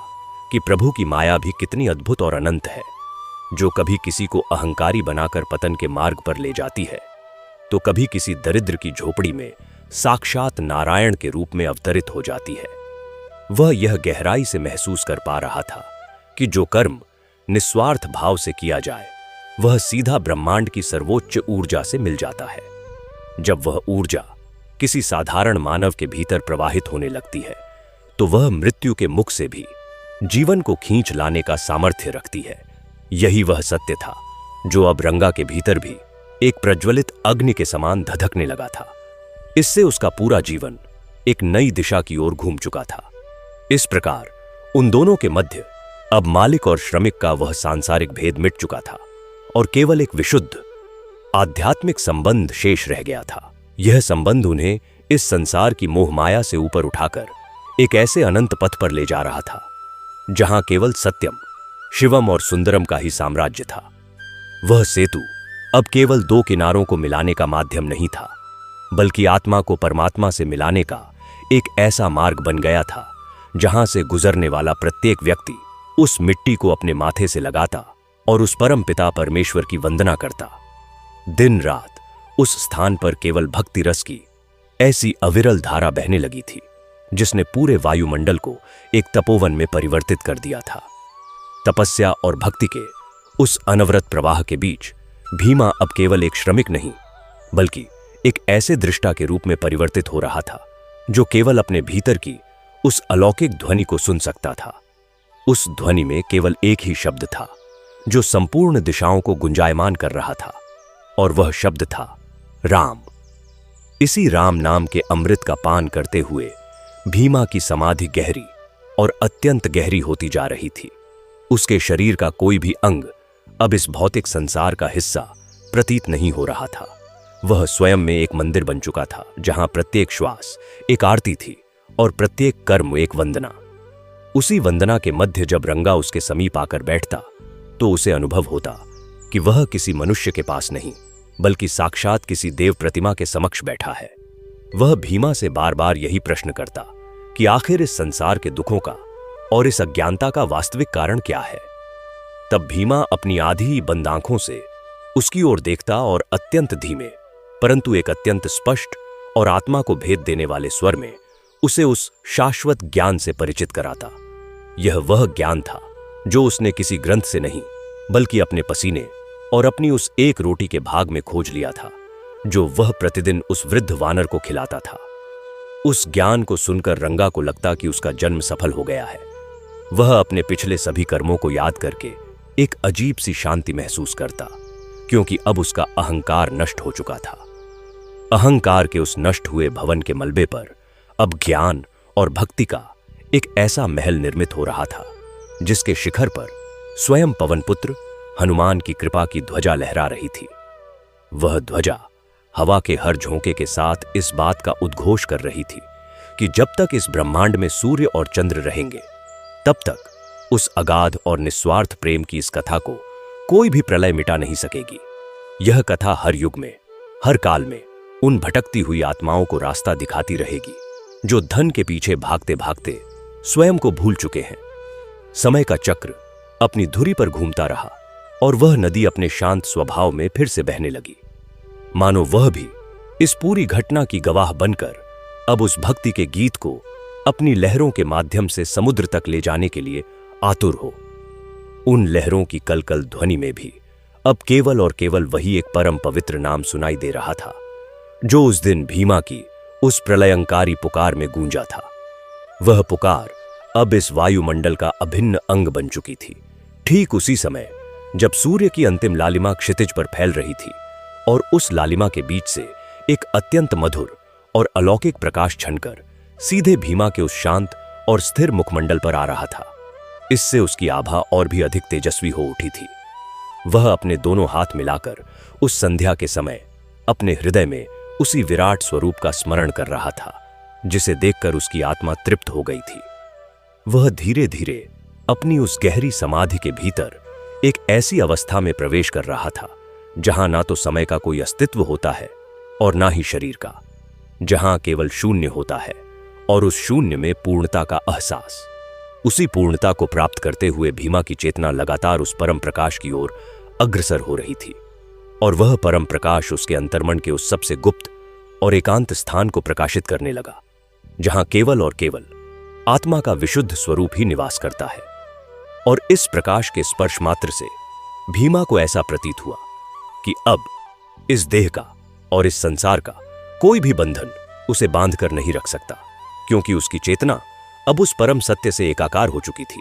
कि प्रभु की माया भी कितनी अद्भुत और अनंत है, जो कभी किसी को अहंकारी बनाकर पतन के मार्ग पर ले जाती है तो कभी किसी दरिद्र की झोपड़ी में साक्षात नारायण के रूप में अवतरित हो जाती है। वह यह गहराई से महसूस कर पा रहा था कि जो कर्म निस्वार्थ भाव से किया जाए वह सीधा ब्रह्मांड की सर्वोच्च ऊर्जा से मिल जाता है। जब वह ऊर्जा किसी साधारण मानव के भीतर प्रवाहित होने लगती है तो वह मृत्यु के मुख से भी जीवन को खींच लाने का सामर्थ्य रखती है। यही वह सत्य था जो अब रंगा के भीतर भी एक प्रज्वलित अग्नि के समान धधकने लगा था। इससे उसका पूरा जीवन एक नई दिशा की ओर घूम चुका था। इस प्रकार उन दोनों के मध्य अब मालिक और श्रमिक का वह सांसारिक भेद मिट चुका था और केवल एक विशुद्ध आध्यात्मिक संबंध शेष रह गया था। यह संबंध उन्हें इस संसार की मोहमाया से ऊपर उठाकर एक ऐसे अनंत पथ पर ले जा रहा था जहां केवल सत्यम, शिवम और सुंदरम का ही साम्राज्य था। वह सेतु अब केवल दो किनारों को मिलाने का माध्यम नहीं था, बल्कि आत्मा को परमात्मा से मिलाने का एक ऐसा मार्ग बन गया था जहां से गुजरने वाला प्रत्येक व्यक्ति उस मिट्टी को अपने माथे से लगाता और उस परम पिता परमेश्वर की वंदना करता। दिन रात उस स्थान पर केवल भक्ति रस की ऐसी अविरल धारा बहने लगी थी जिसने पूरे वायुमंडल को एक तपोवन में परिवर्तित कर दिया था। तपस्या और भक्ति के उस अनवरत प्रवाह के बीच भीमा अब केवल एक श्रमिक नहीं बल्कि एक ऐसे दृष्टा के रूप में परिवर्तित हो रहा था जो केवल अपने भीतर की उस अलौकिक ध्वनि को सुन सकता था। उस ध्वनि में केवल एक ही शब्द था जो संपूर्ण दिशाओं को गुंजायमान कर रहा था, और वह शब्द था राम। इसी राम नाम के अमृत का पान करते हुए भीमा की समाधि गहरी और अत्यंत गहरी होती जा रही थी। उसके शरीर का कोई भी अंग अब इस भौतिक संसार का हिस्सा प्रतीत नहीं हो रहा था। वह स्वयं में एक मंदिर बन चुका था जहां प्रत्येक श्वास एक आरती थी और प्रत्येक कर्म एक वंदना। उसी वंदना के मध्य जब रंगा उसके समीप आकर बैठता तो उसे अनुभव होता कि वह किसी मनुष्य के पास नहीं बल्कि साक्षात किसी देव प्रतिमा के समक्ष बैठा है। वह भीमा से बार बार यही प्रश्न करता कि आखिर इस संसार के दुखों का और इस अज्ञानता का वास्तविक कारण क्या है। तब भीमा अपनी आधी ही बंद आंखों से उसकी ओर देखता और अत्यंत धीमे परंतु एक अत्यंत स्पष्ट और आत्मा को भेद देने वाले स्वर में उसे उस शाश्वत ज्ञान से परिचित कराता। यह वह ज्ञान था जो उसने किसी ग्रंथ से नहीं बल्कि अपने पसीने और अपनी उस एक रोटी के भाग में खोज लिया था जो वह प्रतिदिन उस वृद्ध वानर को खिलाता था। उस ज्ञान को सुनकर रंगा को लगता कि उसका जन्म सफल हो गया है। वह अपने पिछले सभी कर्मों को याद करके एक अजीब सी शांति महसूस करता, क्योंकि अब उसका अहंकार नष्ट हो चुका था। अहंकार के उस नष्ट हुए भवन के मलबे पर अब ज्ञान और भक्ति का एक ऐसा महल निर्मित हो रहा था जिसके शिखर पर स्वयं पवनपुत्र हनुमान की कृपा की ध्वजा लहरा रही थी। वह ध्वजा हवा के हर झोंके के साथ इस बात का उद्घोष कर रही थी कि जब तक इस ब्रह्मांड में सूर्य और चंद्र रहेंगे तब तक उस अगाध और निस्वार्थ प्रेम की इस कथा को कोई भी प्रलय मिटा नहीं सकेगी। यह कथा हर युग में, हर काल में उन भटकती हुई आत्माओं को रास्ता दिखाती रहेगी जो धन के पीछे भागते भागते स्वयं को भूल चुके हैं। समय का चक्र अपनी धुरी पर घूमता रहा और वह नदी अपने शांत स्वभाव में फिर से बहने लगी, मानो वह भी इस पूरी घटना की गवाह बनकर अब उस भक्ति के गीत को अपनी लहरों के माध्यम से समुद्र तक ले जाने के लिए आतुर हो। उन लहरों की कलकल ध्वनि में भी अब केवल और केवल वही एक परम पवित्र नाम सुनाई दे रहा था जो उस दिन भीमा की उस प्रलयंकारी पुकार में गूंजा था। वह पुकार अब इस वायुमंडल का अभिन्न अंग बन चुकी थी। ठीक उसी समय जब सूर्य की अंतिम लालिमा क्षितिज पर फैल रही थी और उस लालिमा के बीच से एक अत्यंत मधुर और अलौकिक प्रकाश छनकर सीधे भीमा के उस शांत और स्थिर मुखमंडल पर आ रहा था, इससे उसकी आभा और भी अधिक तेजस्वी हो उठी थी। वह अपने दोनों हाथ मिलाकर उस संध्या के समय अपने हृदय में उसी विराट स्वरूप का स्मरण कर रहा था जिसे देखकर उसकी आत्मा तृप्त हो गई थी। वह धीरे धीरे अपनी उस गहरी समाधि के भीतर एक ऐसी अवस्था में प्रवेश कर रहा था जहां ना तो समय का कोई अस्तित्व होता है और ना ही शरीर का, जहां केवल शून्य होता है और उस शून्य में पूर्णता का एहसास। उसी पूर्णता को प्राप्त करते हुए भीमा की चेतना लगातार उस परम प्रकाश की ओर अग्रसर हो रही थी और वह परम प्रकाश उसके अंतर्मन के उस सबसे गुप्त और एकांत स्थान को प्रकाशित करने लगा जहां केवल और केवल आत्मा का विशुद्ध स्वरूप ही निवास करता है। और इस प्रकाश के स्पर्श मात्र से भीमा को ऐसा प्रतीत हुआ कि अब इस देह का और इस संसार का कोई भी बंधन उसे बांध कर नहीं रख सकता, क्योंकि उसकी चेतना अब उस परम सत्य से एकाकार हो चुकी थी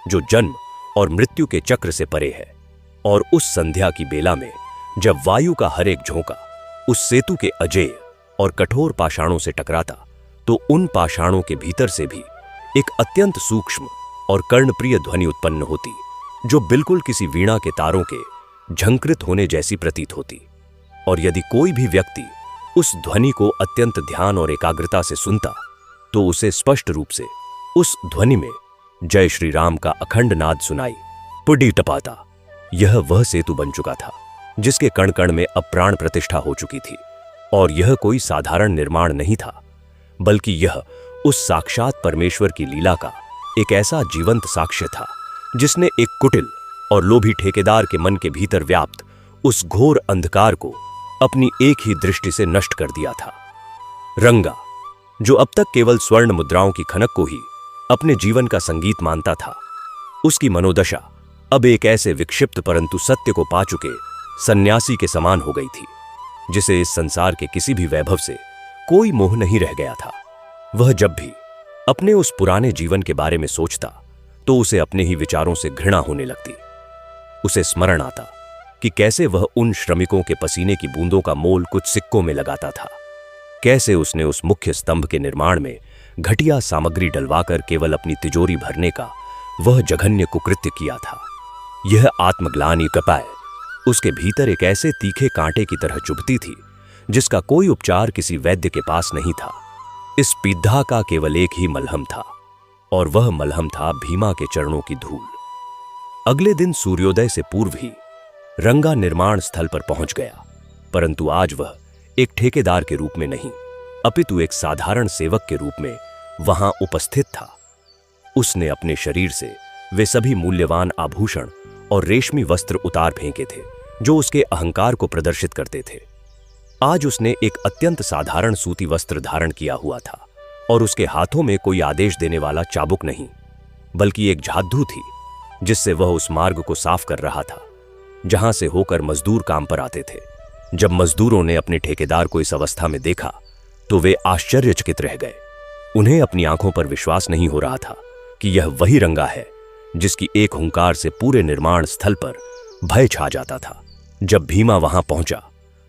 जो जन्म और मृत्यु के चक्र से परे है। और उस संध्या की बेला में जब वायु का हर एक झोंका उस सेतु के अजेय और कठोर पाषाणों से टकराता तो उन पाषाणों के भीतर से भी एक अत्यंत सूक्ष्म और कर्णप्रिय ध्वनि उत्पन्न होती जो बिल्कुल किसी वीणा के तारों के झंकृत होने जैसी प्रतीत होती। और यदि कोई भी व्यक्ति उस ध्वनि को अत्यंत ध्यान और एकाग्रता से सुनता तो उसे स्पष्ट रूप से उस ध्वनि में जय श्री राम का अखंड नाद सुनाई पुडी टपाता। यह वह सेतु बन चुका था जिसके कण कण में अब प्राण प्रतिष्ठा हो चुकी थी। और यह कोई साधारण निर्माण नहीं था, बल्कि यह उस साक्षात परमेश्वर की लीला का एक ऐसा जीवंत साक्ष्य था जिसने एक कुटिल और लोभी ठेकेदार के मन के भीतर व्याप्त उस घोर अंधकार को अपनी एक ही दृष्टि से नष्ट कर दिया था। रंगा, जो अब तक केवल स्वर्ण मुद्राओं की खनक को ही अपने जीवन का संगीत मानता था, उसकी मनोदशा अब एक ऐसे विक्षिप्त परंतु सत्य को पा चुके सन्यासी के समान हो गई थी जिसे इस संसार के किसी भी वैभव से कोई मोह नहीं रह गया था। वह जब भी अपने उस पुराने जीवन के बारे में सोचता तो उसे अपने ही विचारों से घृणा होने लगती। उसे स्मरण आता कि कैसे वह उन श्रमिकों के पसीने की बूंदों का मोल कुछ सिक्कों में लगाता था, कैसे उसने उस मुख्य स्तंभ के निर्माण में घटिया सामग्री डलवाकर केवल अपनी तिजोरी भरने का वह जघन्य कुकृत्य किया था। यह आत्मग्लानि कपाय उसके भीतर एक ऐसे तीखे कांटे की तरह चुभती थी जिसका कोई उपचार किसी वैद्य के पास नहीं था। इस पीधा का केवल एक ही मलहम था और वह मलहम था भीमा के चरणों की धूल। अगले दिन सूर्योदय से पूर्व ही रंगा निर्माण स्थल पर पहुंच गया, परंतु आज वह एक ठेकेदार के रूप में नहीं अपितु एक साधारण सेवक के रूप में वहां उपस्थित था। उसने अपने शरीर से वे सभी मूल्यवान आभूषण और रेशमी वस्त्र उतार फेंके थे जो उसके अहंकार को प्रदर्शित करते थे। आज उसने एक अत्यंत साधारण सूती वस्त्र धारण किया हुआ था और उसके हाथों में कोई आदेश देने वाला चाबुक नहीं, बल्कि एक झाद्धू थी जिससे वह उस मार्ग को साफ कर रहा था जहां से होकर मजदूर काम पर आते थे। जब मजदूरों ने अपने ठेकेदार को इस अवस्था में देखा तो वे आश्चर्यचकित रह गए। उन्हें अपनी आंखों पर विश्वास नहीं हो रहा था कि यह वही रंगा है जिसकी एक हुंकार से पूरे निर्माण स्थल पर भय छा जाता था। जब भीमा वहां पहुंचा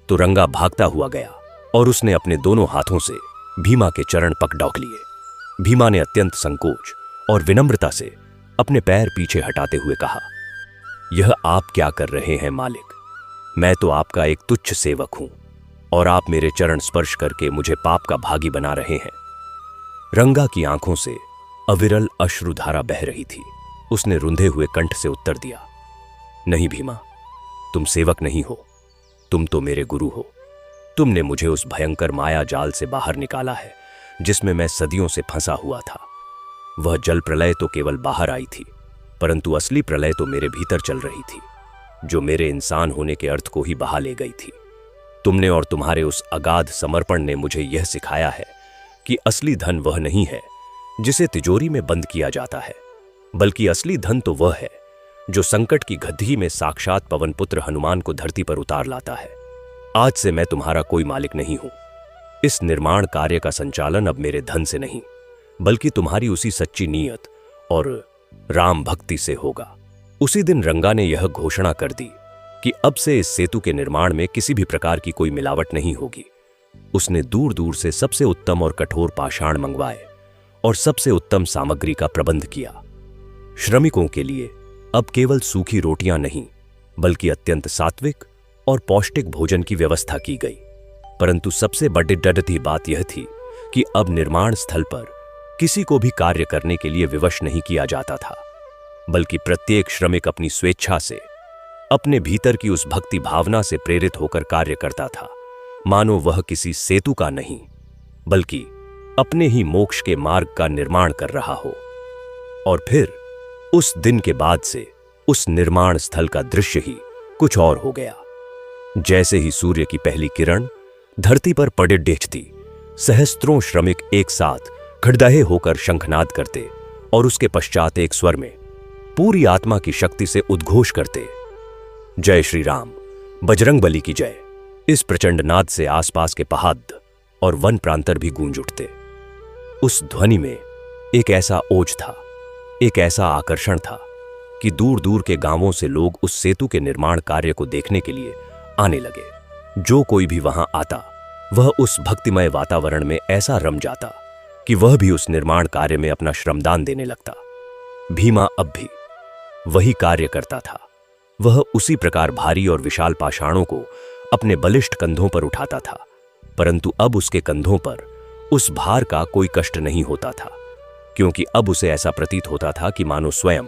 तो रंगा भागता हुआ गया और उसने अपने दोनों हाथों से भीमा के चरण पकड़ लिए। भीमा ने अत्यंत संकोच और विनम्रता से अपने पैर पीछे हटाते हुए कहा, यह आप क्या कर रहे हैं मालिक? मैं तो आपका एक तुच्छ सेवक हूं और आप मेरे चरण स्पर्श करके मुझे पाप का भागी बना रहे हैं। रंगा की आंखों से अविरल अश्रुधारा बह रही थी। उसने रुंधे हुए कंठ से उत्तर दिया, नहीं भीमा, तुम सेवक नहीं हो, तुम तो मेरे गुरु हो। तुमने मुझे उस भयंकर माया जाल से बाहर निकाला है जिसमें मैं सदियों से फंसा हुआ था। वह जल प्रलय तो केवल बाहर आई थी, परंतु असली प्रलय तो मेरे भीतर चल रही थी, जो मेरे इंसान होने के अर्थ को ही बहा ले गई थी। तुमने और तुम्हारे उस अगाध समर्पण ने मुझे यह सिखाया है कि असली धन वह नहीं है जिसे तिजोरी में बंद किया जाता है, बल्कि असली धन तो वह है जो संकट की घद्दी में साक्षात पवन पुत्र हनुमान को धरती पर उतार लाता है। आज से मैं तुम्हारा कोई मालिक नहीं हूं। इस निर्माण कार्य का संचालन अब मेरे धन से नहीं, बल्कि तुम्हारी उसी सच्ची नीयत और राम भक्ति से होगा। उसी दिन रंगा ने यह घोषणा कर दी कि अब से इस सेतु के निर्माण में किसी भी प्रकार की कोई मिलावट नहीं होगी। उसने दूर दूर से सबसे उत्तम और कठोर पाषाण मंगवाए और सबसे उत्तम सामग्री का प्रबंध किया। श्रमिकों के लिए अब केवल सूखी रोटियां नहीं, बल्कि अत्यंत सात्विक और पौष्टिक भोजन की व्यवस्था की गई। परंतु सबसे बड़ी डरती बात यह थी कि अब निर्माण स्थल पर किसी को भी कार्य करने के लिए विवश नहीं किया जाता था, बल्कि प्रत्येक श्रमिक अपनी स्वेच्छा से, अपने भीतर की उस भक्ति भावना से प्रेरित होकर कार्य करता था, मानो वह किसी सेतु का नहीं, बल्कि अपने ही मोक्ष के मार्ग का निर्माण कर रहा हो। और फिर उस दिन के बाद से उस निर्माण स्थल का दृश्य ही कुछ और हो गया। जैसे ही सूर्य की पहली किरण धरती पर पड़े डेचती, सहस्त्रों श्रमिक एक साथ खड़दहे होकर शंखनाद करते और उसके पश्चात एक स्वर में पूरी आत्मा की शक्ति से उद्घोष करते, जय श्री राम, बजरंगबली की जय। इस प्रचंड नाद से आसपास के पहाड़ और वन प्रांतर भी गूंज उठते। उस ध्वनि में एक ऐसा ओज था, एक ऐसा आकर्षण था कि दूर दूर के गांवों से लोग उस सेतु के निर्माण कार्य को देखने के लिए आने लगे। जो कोई भी वहां आता, वह उस भक्तिमय वातावरण में ऐसा रम जाता कि वह भी उस निर्माण कार्य में अपना श्रमदान देने लगता। भीमा अब भी वही कार्य करता था। वह उसी प्रकार भारी और विशाल पाषाणों को अपने बलिष्ठ कंधों पर उठाता था, परंतु अब उसके कंधों पर उस भार का कोई कष्ट नहीं होता था, क्योंकि अब उसे ऐसा प्रतीत होता था कि मानो स्वयं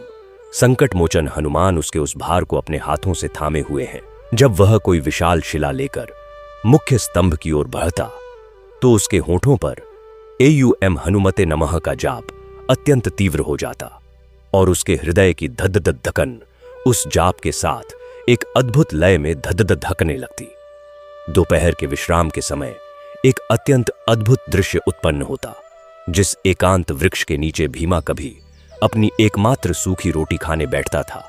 संकट मोचन हनुमान उसके उस भार को अपने हाथों से थामे हुए हैं। जब वह कोई विशाल शिला लेकर मुख्य स्तंभ की ओर बढ़ता, तो उसके होठों पर एयुएम हनुमते नमः का जाप अत्यंत तीव्र हो जाता और उसके हृदय की धद धकन उस जाप के साथ एक अद्भुत लय में धद धकने लगती। दोपहर के विश्राम के समय एक अत्यंत अद्भुत दृश्य उत्पन्न होता। जिस एकांत वृक्ष के नीचे भीमा कभी अपनी एकमात्र सूखी रोटी खाने बैठता था,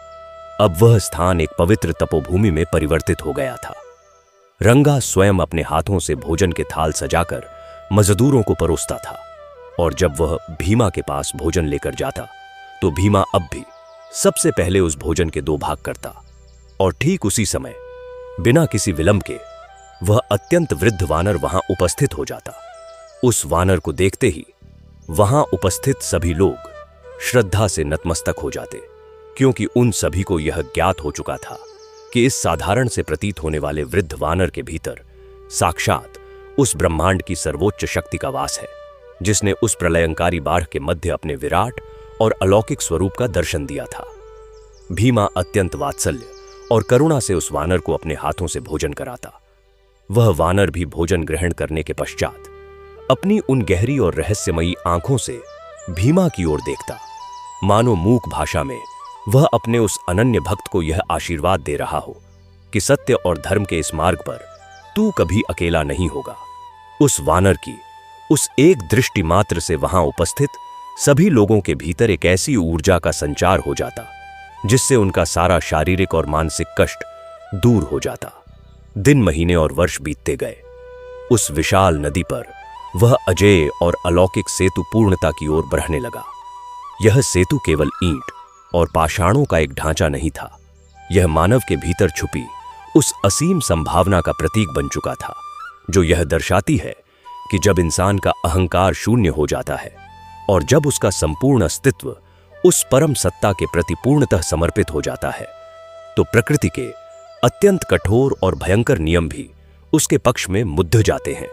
अब वह स्थान एक पवित्र तपोभूमि में परिवर्तित हो गया था। रंगा स्वयं अपने हाथों से भोजन के थाल सजाकर मजदूरों को परोसता था, और जब वह भीमा के पास भोजन लेकर जाता, तो भीमा अब भी सबसे पहले उस भोजन के 2 भाग करता, और ठीक उसी समय बिना किसी विलंब के वह अत्यंत वृद्ध वानर वहां उपस्थित हो जाता। उस वानर को देखते ही वहां उपस्थित सभी लोग श्रद्धा से नतमस्तक हो जाते, क्योंकि उन सभी को यह ज्ञात हो चुका था कि इस साधारण से प्रतीत होने वाले वृद्ध वानर के भीतर साक्षात उस ब्रह्मांड की सर्वोच्च शक्ति का वास है, जिसने उस प्रलयंकारी बाढ़ के मध्य अपने विराट और अलौकिक स्वरूप का दर्शन दिया था। भीमा अत्यंत वात्सल्य और करुणा से उस वानर को अपने हाथों से भोजन कराता। वह वानर भी भोजन ग्रहण करने के पश्चात अपनी उन गहरी और रहस्यमयी आंखों से भीमा की ओर देखता, मानो मूक भाषा में वह अपने उस अनन्य भक्त को यह आशीर्वाद दे रहा हो कि सत्य और धर्म के इस मार्ग पर तू कभी अकेला नहीं होगा। उस वानर की उस एक दृष्टि मात्र से वहां उपस्थित सभी लोगों के भीतर एक ऐसी ऊर्जा का संचार हो जाता, जिससे उनका सारा शारीरिक और मानसिक कष्ट दूर हो जाता। दिन, महीने और वर्ष बीतते गए। उस विशाल नदी पर वह अजेय और अलौकिक सेतु पूर्णता की ओर बढ़ने लगा। यह सेतु केवल ईंट और पाषाणों का एक ढांचा नहीं था, यह मानव के भीतर छुपी उस असीम संभावना का प्रतीक बन चुका था, जो यह दर्शाती है कि जब इंसान का अहंकार शून्य हो जाता है और जब उसका संपूर्ण अस्तित्व उस परम सत्ता के प्रति पूर्णतः समर्पित हो जाता है, तो प्रकृति के अत्यंत कठोर और भयंकर नियम भी उसके पक्ष में मुग्ध जाते हैं।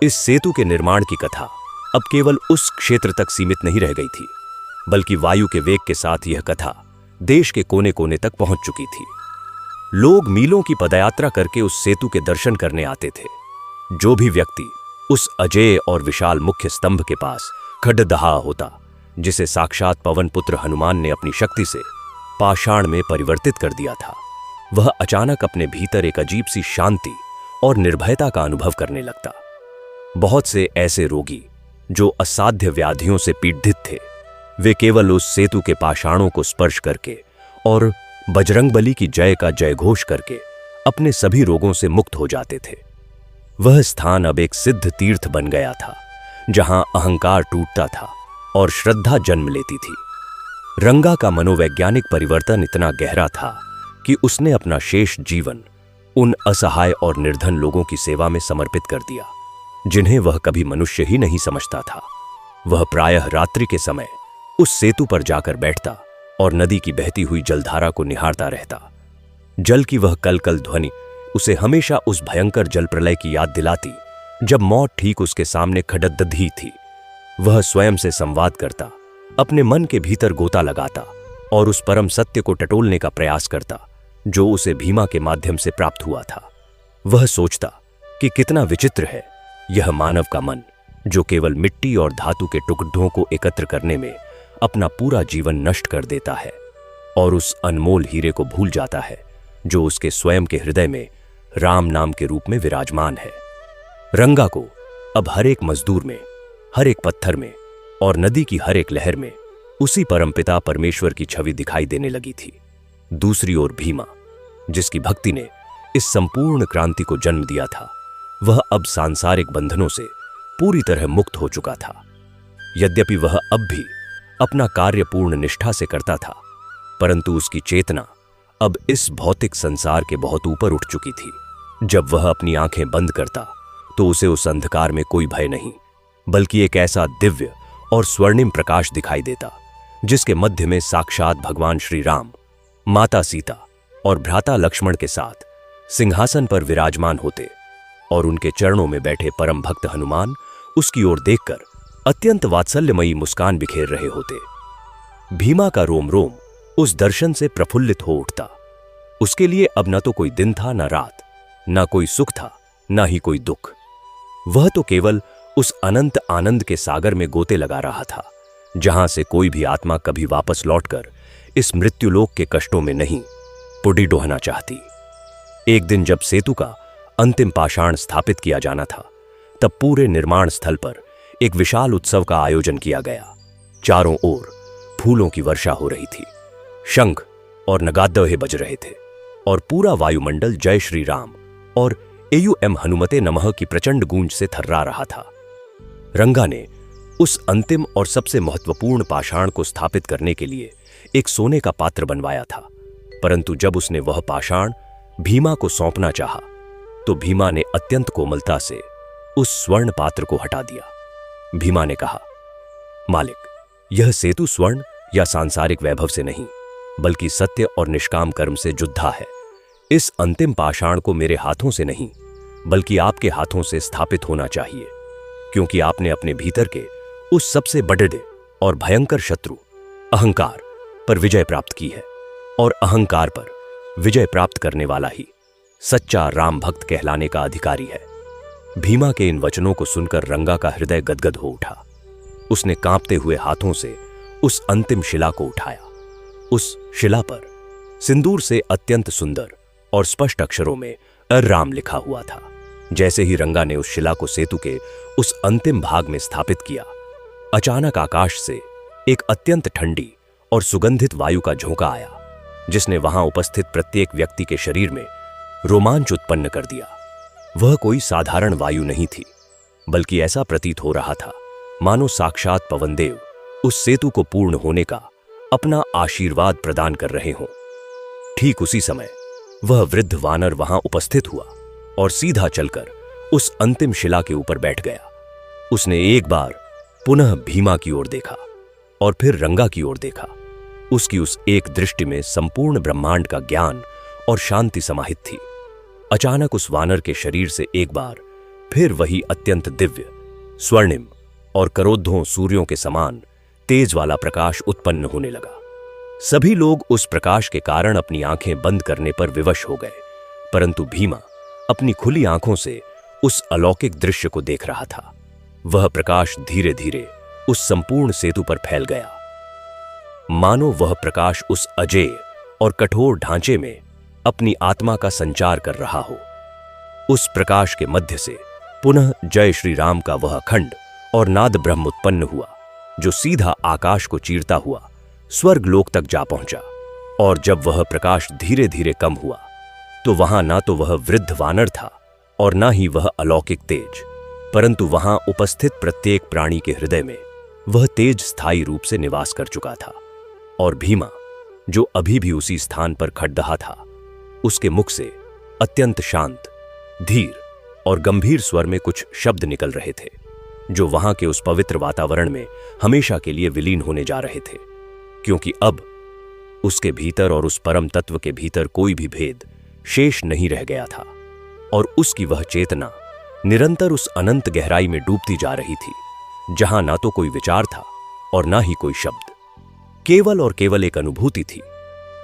इस सेतु के निर्माण की कथा अब केवल उस क्षेत्र तक सीमित नहीं रह गई थी। बल्कि वायु के वेग के साथ यह कथा देश के कोने कोने तक पहुंच चुकी थी। लोग मीलों की पदयात्रा करके उस सेतु के दर्शन करने आते थे। जो भी व्यक्ति उस अजेय और विशाल मुख्य स्तंभ के पास खड़दहा होता, जिसे साक्षात पवन पुत्र हनुमान ने अपनी शक्ति से पाषाण में परिवर्तित कर दिया था, वह अचानक अपने भीतर एक अजीब सी शांति और निर्भयता का अनुभव करने लगता। बहुत से ऐसे रोगी जो असाध्य व्याधियों से पीड़ित थे, वे केवल उस सेतु के पाषाणों को स्पर्श करके और बजरंगबली की जय का जयघोष करके अपने सभी रोगों से मुक्त हो जाते थे। वह स्थान अब एक सिद्ध तीर्थ बन गया था, जहां अहंकार टूटता था और श्रद्धा जन्म लेती थी। रंगा का मनोवैज्ञानिक परिवर्तन इतना गहरा था कि उसने अपना शेष जीवन उन असहाय और निर्धन लोगों की सेवा में समर्पित कर दिया, जिन्हें वह कभी मनुष्य ही नहीं समझता था। वह प्रायः रात्रि के समय उस सेतु पर जाकर बैठता और नदी की बहती हुई जलधारा को निहारता रहता। जल की वह कलकल ध्वनि उसे हमेशा उस भयंकर जल प्रलय की याद दिलाती, जब मौत ठीक उसके सामने खड़दही थी। वह स्वयं से संवाद करता, अपने मन के भीतर गोता लगाता और उस परम सत्य को टटोलने का प्रयास करता जो उसे भीमा के माध्यम से प्राप्त हुआ था। वह सोचता कि कितना विचित्र है यह मानव का मन, जो केवल मिट्टी और धातु के टुकड़ों को एकत्र करने में अपना पूरा जीवन नष्ट कर देता है और उस अनमोल हीरे को भूल जाता है जो उसके स्वयं के हृदय में राम नाम के रूप में विराजमान है। रंगा को अब हर एक मजदूर में, हर एक पत्थर में और नदी की हर एक लहर में उसी परमपिता परमेश्वर की छवि दिखाई देने लगी थी। दूसरी ओर भीमा, जिसकी भक्ति ने इस संपूर्ण क्रांति को जन्म दिया था, वह अब सांसारिक बंधनों से पूरी तरह मुक्त हो चुका था। यद्यपि वह अब भी अपना कार्य पूर्ण निष्ठा से करता था, परंतु उसकी चेतना अब इस भौतिक संसार के बहुत ऊपर उठ चुकी थी। जब वह अपनी आंखें बंद करता तो उसे उस अंधकार में कोई भय नहीं, बल्कि एक ऐसा दिव्य और स्वर्णिम प्रकाश दिखाई देता, जिसके मध्य में साक्षात भगवान श्री राम, माता सीता और भ्राता लक्ष्मण के साथ सिंहासन पर विराजमान होते और उनके चरणों में बैठे परम भक्त हनुमान उसकी ओर देखकर अत्यंत वात्सल्यमयी मुस्कान बिखेर रहे होते। भीमा का रोम रोम उस दर्शन से प्रफुल्लित हो उठता। उसके लिए अब न तो कोई दिन था, न रात, न कोई सुख था, न ही कोई दुख। वह तो केवल उस अनंत आनंद के सागर में गोते लगा रहा था, जहां से कोई भी आत्मा कभी वापस लौटकर इस मृत्युलोक के कष्टों में नहीं पुडी डोहना चाहती। एक दिन जब सेतु का अंतिम पाषाण स्थापित किया जाना था, तब पूरे निर्माण स्थल पर एक विशाल उत्सव का आयोजन किया गया। चारों ओर फूलों की वर्षा हो रही थी, शंख और नगादोहे बज रहे थे और पूरा वायुमंडल जय श्री राम और एयू हनुमते नमः की प्रचंड गूंज से थर्रा रहा था। रंगा ने उस अंतिम और सबसे महत्वपूर्ण पाषाण को स्थापित करने के लिए एक सोने का पात्र बनवाया था, परंतु जब उसने वह पाषाण भीमा को सौंपना चाहा, तो भीमा ने अत्यंत कोमलता से उस स्वर्ण पात्र को हटा दिया। भीमा ने कहा, मालिक, यह सेतु स्वर्ण या सांसारिक वैभव से नहीं, बल्कि सत्य और निष्काम कर्म से जुद्धा है। इस अंतिम पाषाण को मेरे हाथों से नहीं, बल्कि आपके हाथों से स्थापित होना चाहिए, क्योंकि आपने अपने भीतर के उस सबसे बड़े और भयंकर शत्रु अहंकार पर विजय प्राप्त की है, और अहंकार पर विजय प्राप्त करने वाला ही सच्चा राम भक्त कहलाने का अधिकारी है। भीमा के इन वचनों को सुनकर रंगा का हृदय गदगद हो उठा। उसने कांपते हुए हाथों से उस अंतिम शिला को उठाया। उस शिला पर सिंदूर से अत्यंत सुंदर और स्पष्ट अक्षरों में राम लिखा हुआ था। जैसे ही रंगा ने उस शिला को सेतु के उस अंतिम भाग में स्थापित किया, अचानक आकाश से एक अत्यंत ठंडी और सुगंधित वायु का झोंका आया, जिसने वहां उपस्थित प्रत्येक व्यक्ति के शरीर में रोमांच उत्पन्न कर दिया। वह कोई साधारण वायु नहीं थी, बल्कि ऐसा प्रतीत हो रहा था मानो साक्षात पवनदेव उस सेतु को पूर्ण होने का अपना आशीर्वाद प्रदान कर रहे हों। ठीक उसी समय वह वृद्ध वानर वहां उपस्थित हुआ और सीधा चलकर उस अंतिम शिला के ऊपर बैठ गया। उसने एक बार पुनः भीमा की ओर देखा और फिर रंगा की ओर देखा। उसकी उस एक दृष्टि में संपूर्ण ब्रह्मांड का ज्ञान और शांति समाहित थी। अचानक उस वानर के शरीर से एक बार फिर वही अत्यंत दिव्य, स्वर्णिम और करोद्धों सूर्यों के समान तेज वाला प्रकाश उत्पन्न होने लगा। सभी लोग उस प्रकाश के कारण अपनी आंखें बंद करने पर विवश हो गए, परंतु भीमा अपनी खुली आंखों से उस अलौकिक दृश्य को देख रहा था। वह प्रकाश धीरे धीरे उस संपूर्ण सेतु पर फैल गया, मानो वह प्रकाश उस अजेय और कठोर ढांचे में अपनी आत्मा का संचार कर रहा हो। उस प्रकाश के मध्य से पुनः जय श्री राम का वह अखंड और नाद ब्रह्म उत्पन्न हुआ, जो सीधा आकाश को चीरता हुआ स्वर्ग लोक तक जा पहुंचा। और जब वह प्रकाश धीरे धीरे कम हुआ, तो वहां ना तो वह वृद्ध वानर था और ना ही वह अलौकिक तेज, परंतु वहां उपस्थित प्रत्येक प्राणी के हृदय में वह तेज स्थायी रूप से निवास कर चुका था। और भीमा, जो अभी भी उसी स्थान पर खड़दहा था, उसके मुख से अत्यंत शांत, धीर और गंभीर स्वर में कुछ शब्द निकल रहे थे, जो वहां के उस पवित्र वातावरण में हमेशा के लिए विलीन होने जा रहे थे, क्योंकि अब उसके भीतर और उस परम तत्व के भीतर कोई भी भेद शेष नहीं रह गया था, और उसकी वह चेतना निरंतर उस अनंत गहराई में डूबती जा रही थी, जहां ना तो कोई विचार था और ना ही कोई शब्द, केवल और केवल एक अनुभूति थी।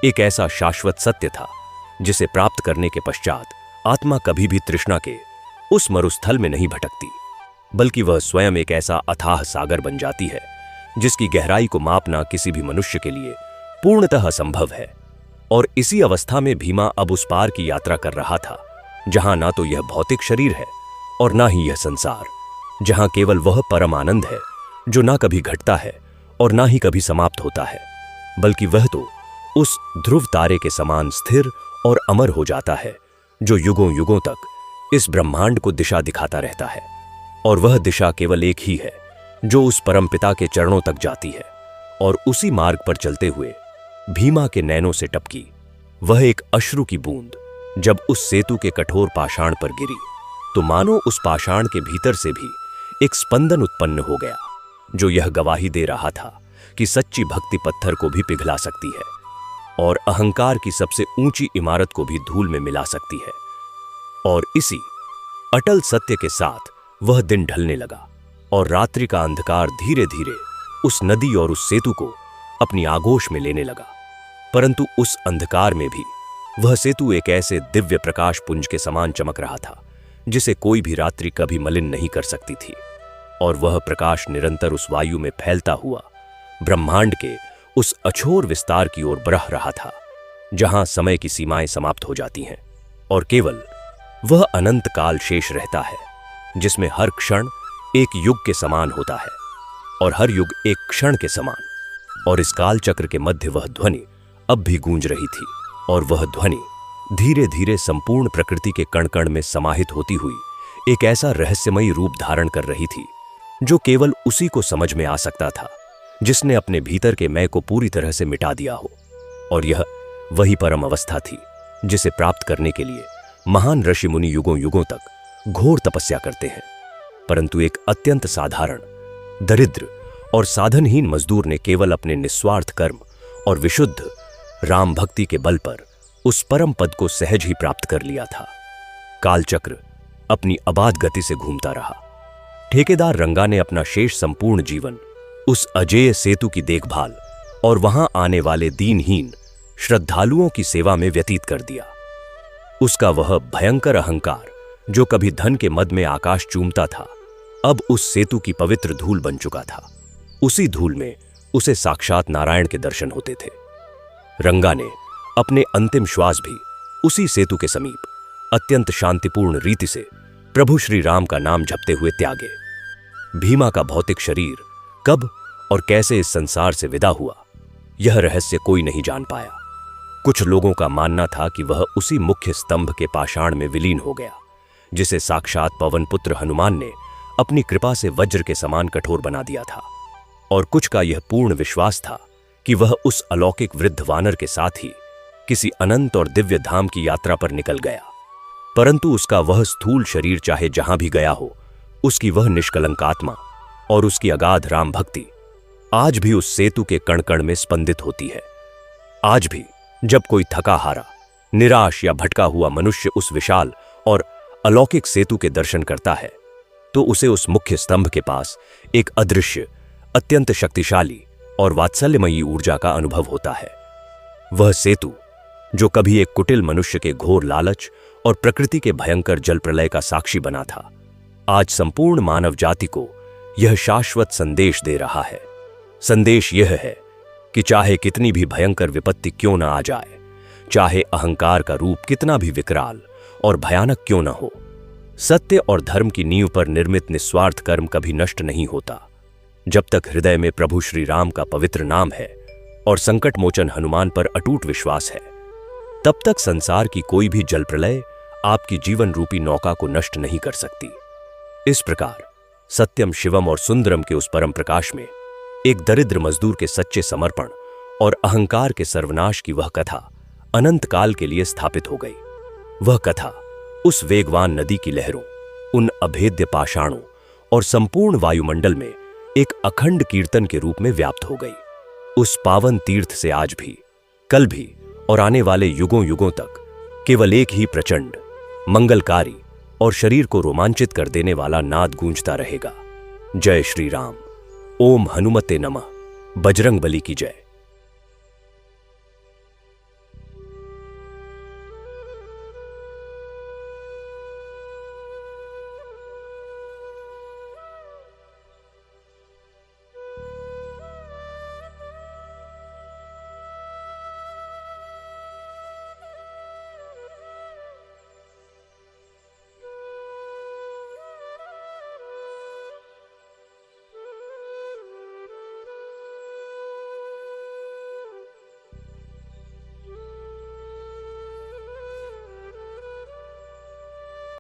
एक ऐसा शाश्वत सत्य था जिसे प्राप्त करने के पश्चात आत्मा कभी भी तृष्णा के उस मरुस्थल में नहीं भटकती, बल्कि वह स्वयं एक ऐसा अथाह सागर बन जाती है जिसकी गहराई को मापना किसी भी मनुष्य के लिए पूर्णतः असंभव है। और इसी अवस्था में भीमा अब उस पार की यात्रा कर रहा था, जहां ना तो यह भौतिक शरीर है और ना ही यह संसार, जहां केवल वह परम आनंद है जो ना कभी घटता है और ना ही कभी समाप्त होता है, बल्कि वह तो उस ध्रुव तारे के समान स्थिर और अमर हो जाता है, जो युगों युगों तक इस ब्रह्मांड को दिशा दिखाता रहता है। और वह दिशा केवल एक ही है, जो उस परमपिता के चरणों तक जाती है। और उसी मार्ग पर चलते हुए भीमा के नैनों से टपकी वह एक अश्रु की बूंद जब उस सेतु के कठोर पाषाण पर गिरी, तो मानो उस पाषाण के भीतर से भी एक स्पंदन उत्पन्न हो गया, जो यह गवाही दे रहा था कि सच्ची भक्ति पत्थर को भी पिघला सकती है और अहंकार की सबसे ऊंची इमारत को भी धूल में मिला सकती है। और इसी अटल सत्य के साथ वह दिन ढलने लगा और रात्रि का अंधकार धीरे धीरे उस नदी और उस सेतु को अपनी आगोश में लेने लगा। परंतु उस अंधकार में भी वह सेतु एक ऐसे दिव्य प्रकाश पुंज के समान चमक रहा था, जिसे कोई भी रात्रि कभी मलिन नहीं कर सकती थी। और वह प्रकाश निरंतर उस वायु में फैलता हुआ ब्रह्मांड के उस अछोर विस्तार की ओर बढ़ रहा था, जहां समय की सीमाएं समाप्त हो जाती हैं और केवल वह अनंत काल शेष रहता है, जिसमें हर क्षण एक युग के समान होता है और हर युग एक क्षण के समान। और इस काल चक्र के मध्य वह ध्वनि अब भी गूंज रही थी, और वह ध्वनि धीरे धीरे संपूर्ण प्रकृति के कण कण में समाहित होती हुई एक ऐसा रहस्यमयी रूप धारण कर रही थी, जो केवल उसी को समझ में आ सकता था जिसने अपने भीतर के मैं को पूरी तरह से मिटा दिया हो। और यह वही परम अवस्था थी जिसे प्राप्त करने के लिए महान ऋषि मुनि युगों युगों तक घोर तपस्या करते हैं, परंतु एक अत्यंत साधारण, दरिद्र और साधनहीन मजदूर ने केवल अपने निस्वार्थ कर्म और विशुद्ध राम भक्ति के बल पर उस परम पद को सहज ही प्राप्त कर लिया था। कालचक्र अपनी अबाध गति से घूमता रहा। ठेकेदार रंगा ने अपना शेष संपूर्ण जीवन उस अजेय सेतु की देखभाल और वहां आने वाले दीनहीन श्रद्धालुओं की सेवा में व्यतीत कर दिया। उसका वह भयंकर अहंकार, जो कभी धन के मद में आकाश चूमता था, अब उस सेतु की पवित्र धूल बन चुका था। उसी धूल में उसे साक्षात नारायण के दर्शन होते थे। रंगा ने अपने अंतिम श्वास भी उसी सेतु के समीप अत्यंत शांतिपूर्ण रीति से प्रभु श्री राम का नाम जपते हुए त्यागे। भीमा का भौतिक शरीर कब और कैसे इस संसार से विदा हुआ, यह रहस्य कोई नहीं जान पाया। कुछ लोगों का मानना था कि वह उसी मुख्य स्तंभ के पाषाण में विलीन हो गया, जिसे साक्षात पवन पुत्र हनुमान ने अपनी कृपा से वज्र के समान कठोर बना दिया था। और कुछ का यह पूर्ण विश्वास था कि वह उस अलौकिक वृद्ध वानर के साथ ही किसी अनंत और दिव्य धाम की यात्रा पर निकल गया। परंतु उसका वह स्थूल शरीर चाहे जहां भी गया हो, उसकी वह निष्कलंक आत्मा और उसकी अगाध राम भक्ति आज भी उस सेतु के कण कण में स्पंदित होती है। आज भी जब कोई थका हारा, निराश या भटका हुआ मनुष्य उस विशाल और अलौकिक सेतु के दर्शन करता है, तो उसे उस मुख्य स्तंभ के पास एक अदृश्य, अत्यंत शक्तिशाली और वात्सल्यमयी ऊर्जा का अनुभव होता है। वह सेतु जो कभी एक कुटिल मनुष्य के घोर लालच और प्रकृति के भयंकर जल प्रलय का साक्षी बना था, आज संपूर्ण मानव जाति को यह शाश्वत संदेश दे रहा है। संदेश यह है कि चाहे कितनी भी भयंकर विपत्ति क्यों न आ जाए, चाहे अहंकार का रूप कितना भी विकराल और भयानक क्यों न हो, सत्य और धर्म की नींव पर निर्मित निस्वार्थ कर्म कभी नष्ट नहीं होता। जब तक हृदय में प्रभु श्री राम का पवित्र नाम है और संकट मोचन हनुमान पर अटूट विश्वास है, तब तक संसार की कोई भी जल प्रलय आपकी जीवन रूपी नौका को नष्ट नहीं कर सकती। इस प्रकार सत्यम शिवम और सुंदरम के उस परम प्रकाश में एक दरिद्र मजदूर के सच्चे समर्पण और अहंकार के सर्वनाश की वह कथा अनंत काल के लिए स्थापित हो गई। वह कथा उस वेगवान नदी की लहरों, उन अभेद्य पाषाणों और संपूर्ण वायुमंडल में एक अखंड कीर्तन के रूप में व्याप्त हो गई। उस पावन तीर्थ से आज भी, कल भी और आने वाले युगों युगों तक केवल एक ही प्रचंड, मंगलकारी और शरीर को रोमांचित कर देने वाला नाद गूंजता रहेगा। जय श्री राम। ओम हनुमते नमः। बजरंग बली की जय।